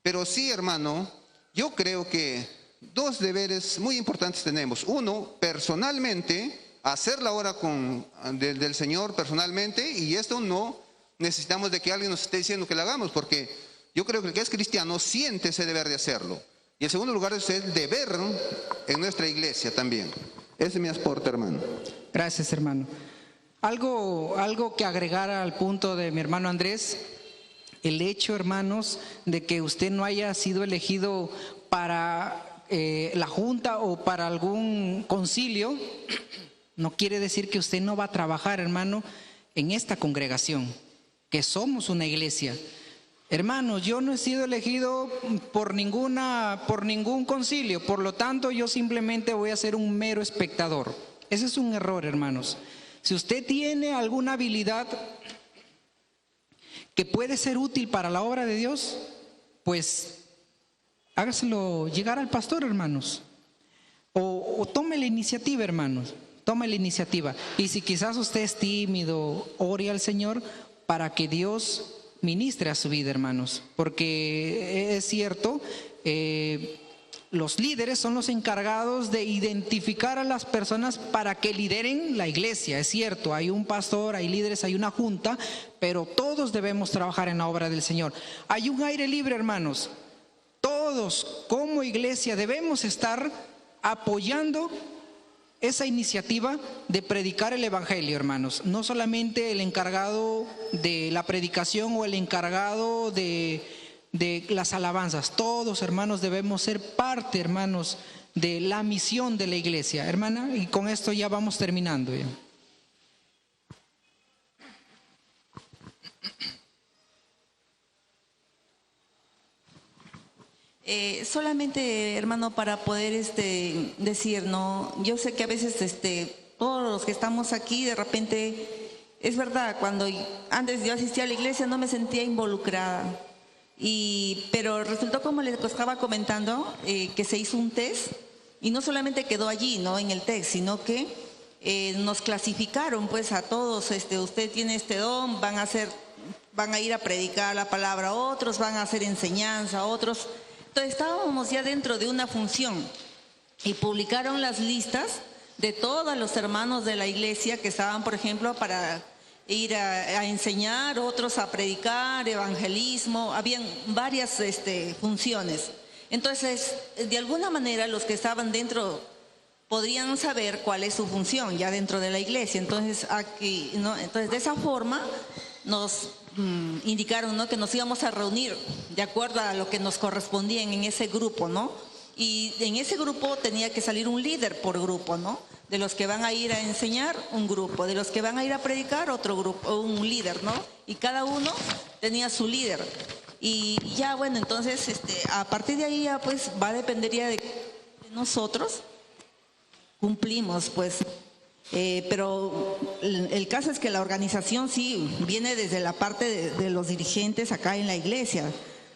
Pero sí, hermano, yo creo que dos deberes muy importantes tenemos. Uno, personalmente, hacer la obra del Señor personalmente, y esto no necesitamos de que alguien nos esté diciendo que lo hagamos, porque yo creo que el que es cristiano siente ese deber de hacerlo. Y en segundo lugar es el deber en nuestra iglesia también. Ese es mi aporte, hermano. Gracias, hermano. Algo que agregar al punto de mi hermano Andrés, el hecho, hermanos, de que usted no haya sido elegido para la junta o para algún concilio, no quiere decir que usted no va a trabajar, hermano, en esta congregación, que somos una iglesia. Hermanos, yo no he sido elegido por ningún concilio, por lo tanto yo simplemente voy a ser un mero espectador. Ese es un error, hermanos. Si usted tiene alguna habilidad que puede ser útil para la obra de Dios, pues hágaselo llegar al pastor, hermanos. O tome la iniciativa, hermanos, tome la iniciativa. Y si quizás usted es tímido, ore al Señor para que Dios ministre a su vida, hermanos. Porque es cierto, los líderes son los encargados de identificar a las personas para que lideren la iglesia. Es cierto, hay un pastor, hay líderes, hay una junta, pero todos debemos trabajar en la obra del Señor. Hay un aire libre, hermanos. Todos como iglesia debemos estar apoyando esa iniciativa de predicar el evangelio, hermanos. No solamente el encargado de la predicación o el encargado de las alabanzas. Todos, hermanos, debemos ser parte, hermanos, de la misión de la iglesia. Hermana, y con esto ya vamos terminando ya. Solamente, hermano, para poder decir, ¿no? Yo sé que a veces todos los que estamos aquí, de repente, es verdad, cuando antes yo asistía a la iglesia no me sentía involucrada. Pero resultó, como les estaba comentando, que se hizo un test y no solamente quedó allí, ¿no? En el test, sino que nos clasificaron pues a todos, usted tiene este don, van a ir a predicar la palabra, otros van a hacer enseñanza, otros. Entonces estábamos ya dentro de una función y publicaron las listas de todos los hermanos de la iglesia que estaban, por ejemplo, para ir a enseñar, otros a predicar, evangelismo, habían varias funciones. Entonces, de alguna manera los que estaban dentro podrían saber cuál es su función ya dentro de la iglesia. Entonces, aquí, ¿no? Entonces de esa forma nos indicaron, ¿no?, que nos íbamos a reunir de acuerdo a lo que nos correspondía en ese grupo, ¿no? Y en ese grupo tenía que salir un líder por grupo, ¿no? De los que van a ir a enseñar, un grupo. De los que van a ir a predicar, otro grupo, un líder, ¿no? Y cada uno tenía su líder. Y ya, bueno, entonces, a partir de ahí ya, pues, va a depender ya de nosotros. Cumplimos, pues. Pero el caso es que la organización sí viene desde la parte de los dirigentes acá en la iglesia,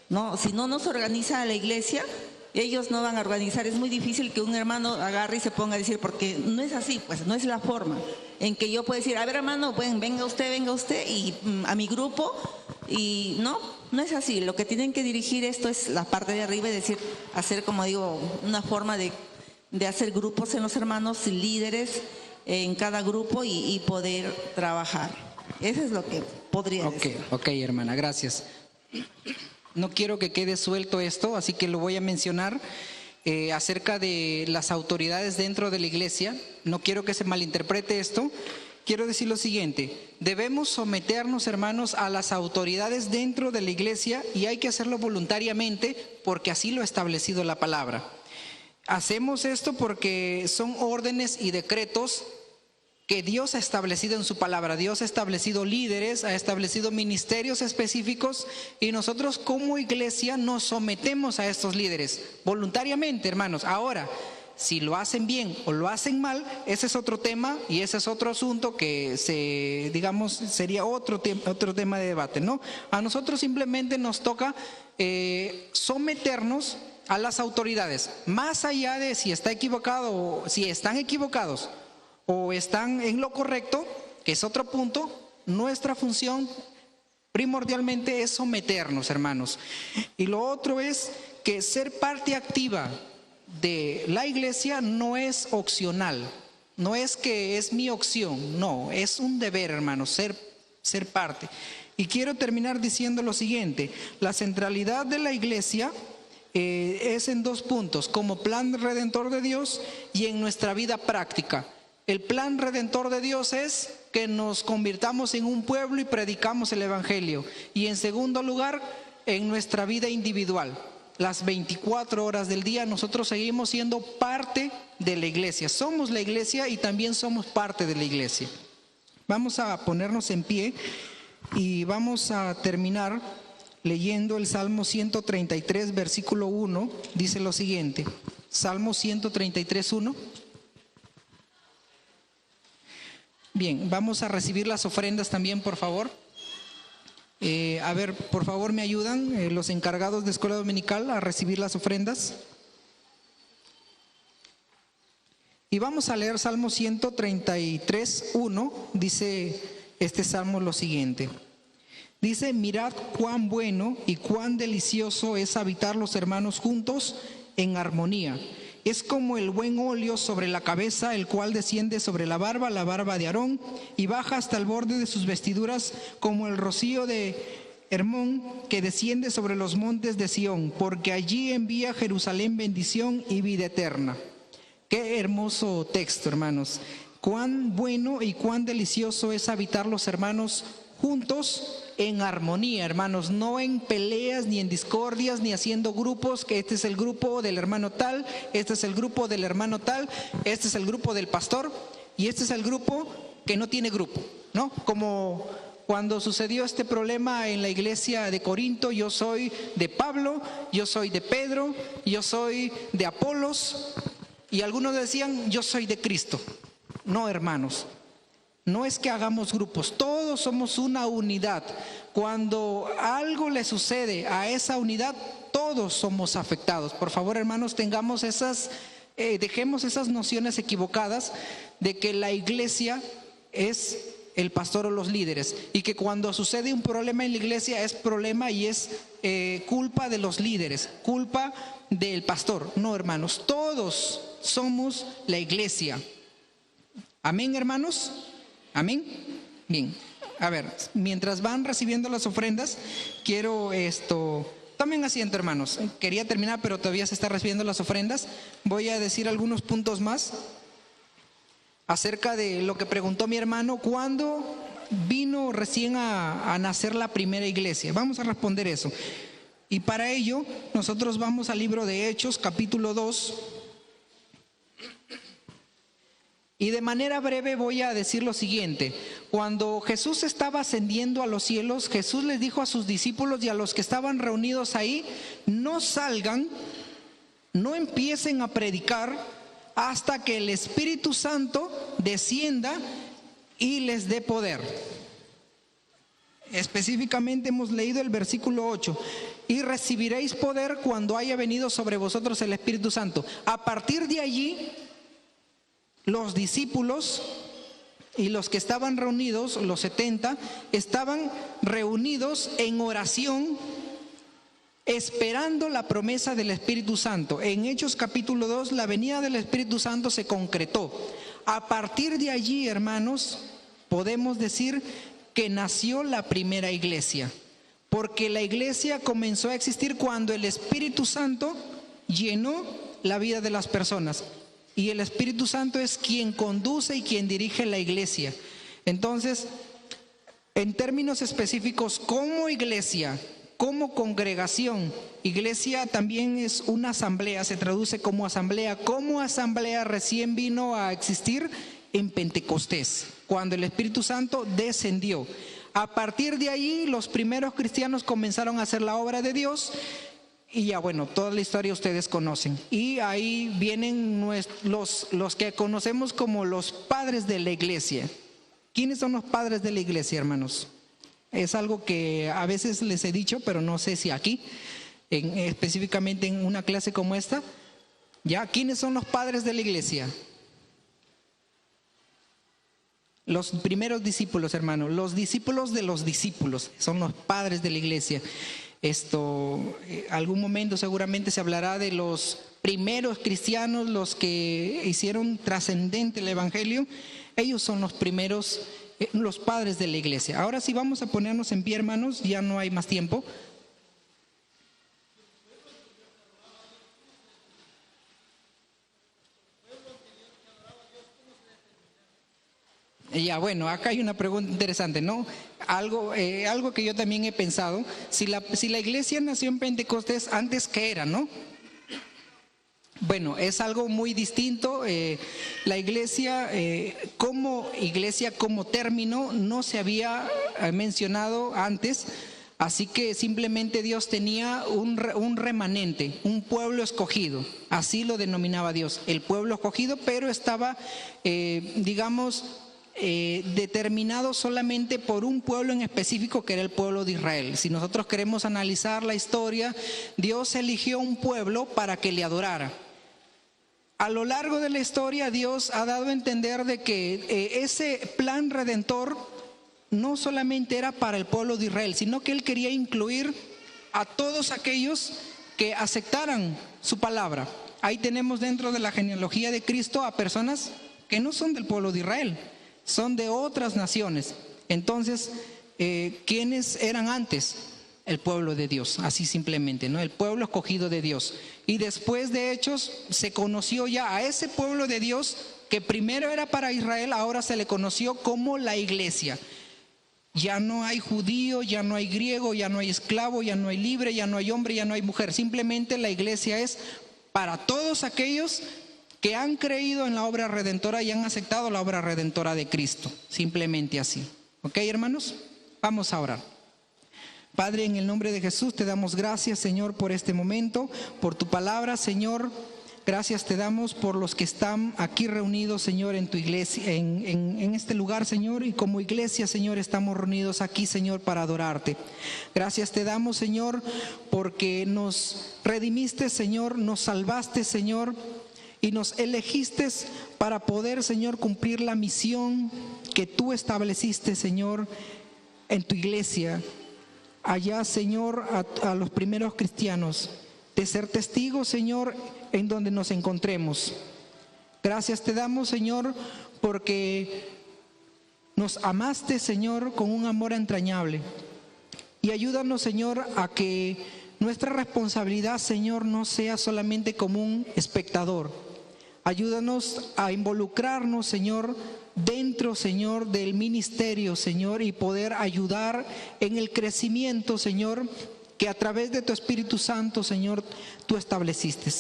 ¿no? Si no nos organiza la iglesia, ellos no van a organizar. Es muy difícil que un hermano agarre y se ponga a decir, porque no es así, pues no es la forma en que yo puedo decir, a ver, hermano, bueno, venga usted y a mi grupo, y no es así. Lo que tienen que dirigir esto es la parte de arriba, es decir, hacer, como digo, una forma de hacer grupos en los hermanos, líderes en cada grupo y poder trabajar. Eso es lo que podría decir. Ok, hermana, gracias. No quiero que quede suelto esto, así que lo voy a mencionar acerca de las autoridades dentro de la iglesia. No quiero que se malinterprete esto. Quiero decir lo siguiente: debemos someternos, hermanos, a las autoridades dentro de la iglesia, y hay que hacerlo voluntariamente porque así lo ha establecido la palabra. Hacemos esto porque son órdenes y decretos que Dios ha establecido en su palabra. Dios ha establecido líderes, ha establecido ministerios específicos, y nosotros como iglesia nos sometemos a estos líderes voluntariamente, hermanos. Ahora, si lo hacen bien o lo hacen mal, ese es otro tema y ese es otro asunto que sería otro tema de debate, ¿no? A nosotros simplemente nos toca someternos a las autoridades, más allá de si está equivocado o si están equivocados o están en lo correcto, que es otro punto. Nuestra función primordialmente es someternos, hermanos. Y lo otro es que ser parte activa de la iglesia no es opcional, no es que es mi opción, no, es un deber, hermanos, ser parte. Y quiero terminar diciendo lo siguiente: la centralidad de la iglesia es en dos puntos: como plan redentor de Dios y en nuestra vida práctica. El plan redentor de Dios es que nos convirtamos en un pueblo y predicamos el evangelio. Y en segundo lugar, en nuestra vida individual, las 24 horas del día, nosotros seguimos siendo parte de la iglesia. Somos la iglesia y también somos parte de la iglesia. Vamos a ponernos en pie y vamos a terminar leyendo el Salmo 133, versículo 1. Dice lo siguiente: Salmo 133, 1. Bien, vamos a recibir las ofrendas también, por favor. A ver, por favor, ¿me ayudan los encargados de escuela dominical a recibir las ofrendas? Y vamos a leer Salmo 133, 1. Dice este salmo lo siguiente. Dice: mirad cuán bueno y cuán delicioso es habitar los hermanos juntos en armonía. Es como el buen óleo sobre la cabeza, el cual desciende sobre la barba de Aarón, y baja hasta el borde de sus vestiduras, como el rocío de Hermón que desciende sobre los montes de Sión, porque allí envía a Jerusalén bendición y vida eterna. Qué hermoso texto, hermanos. Cuán bueno y cuán delicioso es habitar los hermanos juntos en armonía, hermanos, no en peleas ni en discordias ni haciendo grupos, que este es el grupo del hermano tal, este es el grupo del hermano tal, este es el grupo del pastor y este es el grupo que no tiene grupo, ¿no? Como cuando sucedió este problema en la iglesia de Corinto: yo soy de Pablo, yo soy de Pedro, yo soy de Apolos, y algunos decían: yo soy de Cristo. No, hermanos, no es que hagamos grupos, todos somos una unidad. Cuando algo le sucede a esa unidad, todos somos afectados. Por favor, hermanos, tengamos dejemos esas nociones equivocadas de que la iglesia es el pastor o los líderes, y que cuando sucede un problema en la iglesia es problema y es culpa de los líderes, culpa del pastor. No, hermanos, todos somos la iglesia. Amén, hermanos. Amén. Bien. A ver, mientras van recibiendo las ofrendas, quiero tomen asiento, hermanos. Quería terminar, pero todavía se está recibiendo las ofrendas. Voy a decir algunos puntos más acerca de lo que preguntó mi hermano: ¿cuándo vino recién a nacer la primera iglesia? Vamos a responder eso. Y para ello, nosotros vamos al libro de Hechos, capítulo 2. Y de manera breve voy a decir lo siguiente. Cuando Jesús estaba ascendiendo a los cielos, Jesús les dijo a sus discípulos y a los que estaban reunidos ahí: no salgan, no empiecen a predicar hasta que el Espíritu Santo descienda y les dé poder. Específicamente hemos leído el versículo 8: y recibiréis poder cuando haya venido sobre vosotros el Espíritu Santo. A partir de allí, los discípulos y los que estaban reunidos, los 70, estaban reunidos en oración, esperando la promesa del Espíritu Santo. En Hechos capítulo 2, la venida del Espíritu Santo se concretó. A partir de allí, hermanos, podemos decir que nació la primera iglesia, porque la iglesia comenzó a existir cuando el Espíritu Santo llenó la vida de las personas. Y el Espíritu Santo es quien conduce y quien dirige la iglesia. Entonces, en términos específicos, como iglesia, como congregación, iglesia también es una asamblea, se traduce como asamblea. Como asamblea recién vino a existir en Pentecostés, cuando el Espíritu Santo descendió. A partir de ahí, los primeros cristianos comenzaron a hacer la obra de Dios. Y ya, bueno, toda la historia ustedes conocen. Y ahí vienen los que conocemos como los padres de la iglesia. ¿Quiénes son los padres de la iglesia, hermanos? Es algo que a veces les he dicho, pero no sé si aquí, específicamente en una clase como esta. ¿Ya? ¿Quiénes son los padres de la iglesia? Los primeros discípulos, hermanos. Los discípulos de los discípulos son los padres de la iglesia. Algún momento seguramente se hablará de los primeros cristianos, los que hicieron trascendente el evangelio. Ellos son los primeros, los padres de la iglesia. Ahora sí, vamos a ponernos en pie, hermanos, ya no hay más tiempo. Ya, bueno, acá hay una pregunta interesante, ¿no? Algo que yo también he pensado: si la iglesia nació en Pentecostés, ¿antes qué era, no? Bueno, es algo muy distinto. La iglesia, como término, no se había mencionado antes. Así que simplemente Dios tenía un remanente, un pueblo escogido. Así lo denominaba Dios, el pueblo escogido, pero estaba, determinado solamente por un pueblo en específico, que era el pueblo de Israel. Si nosotros queremos analizar la historia, Dios eligió un pueblo para que le adorara. a lo largo de la historia Dios ha dado a entender de que ese plan redentor no solamente era para el pueblo de Israel, sino que Él quería incluir a todos aquellos que aceptaran su palabra. Ahí tenemos dentro de la genealogía de Cristo a personas que no son del pueblo de Israel, son de otras naciones. Entonces, ¿quiénes eran antes? El pueblo de Dios, así simplemente, ¿no? El pueblo escogido de Dios. Y después de Hechos se conoció ya a ese pueblo de Dios que primero era para Israel, ahora se le conoció como la iglesia. Ya no hay judío, ya no hay griego, ya no hay esclavo, ya no hay libre, ya no hay hombre, ya no hay mujer. Simplemente la iglesia es para todos aquellos que han creído en la obra redentora y han aceptado la obra redentora de Cristo. Simplemente así. ¿Ok, hermanos? Vamos a orar. Padre, en el nombre de Jesús te damos gracias, Señor, por este momento, por tu palabra, Señor. Gracias te damos por los que están aquí reunidos, Señor, en tu iglesia, en este lugar, Señor, y como iglesia, Señor, estamos reunidos aquí, Señor, para adorarte. Gracias te damos, Señor, porque nos redimiste, Señor, nos salvaste, Señor, y nos elegiste para poder, Señor, cumplir la misión que tú estableciste, Señor, en tu iglesia. Allá, Señor, a los primeros cristianos, de ser testigos, Señor, en donde nos encontremos. Gracias te damos, Señor, porque nos amaste, Señor, con un amor entrañable. Y ayúdanos, Señor, a que nuestra responsabilidad, Señor, no sea solamente como un espectador. Ayúdanos a involucrarnos, Señor, dentro, Señor, del ministerio, Señor, y poder ayudar en el crecimiento, Señor, que a través de tu Espíritu Santo, Señor, tú estableciste.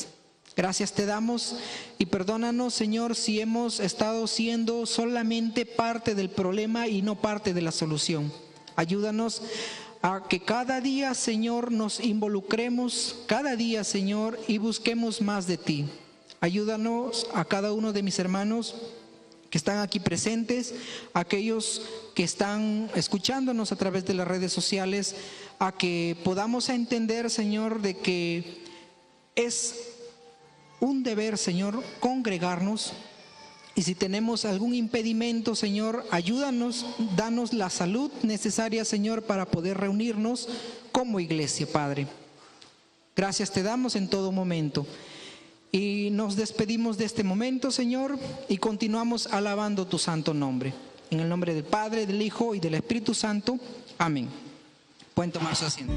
Gracias te damos y perdónanos, Señor, si hemos estado siendo solamente parte del problema y no parte de la solución. Ayúdanos a que cada día, Señor, nos involucremos, cada día, Señor, y busquemos más de ti. Ayúdanos a cada uno de mis hermanos que están aquí presentes, aquellos que están escuchándonos a través de las redes sociales, a que podamos entender, Señor, de que es un deber, Señor, congregarnos. Y si tenemos algún impedimento, Señor, ayúdanos, danos la salud necesaria, Señor, para poder reunirnos como iglesia, Padre. Gracias te damos en todo momento. Y nos despedimos de este momento, Señor, y continuamos alabando tu santo nombre. En el nombre del Padre, del Hijo y del Espíritu Santo. Amén. Pueden tomar su asiento.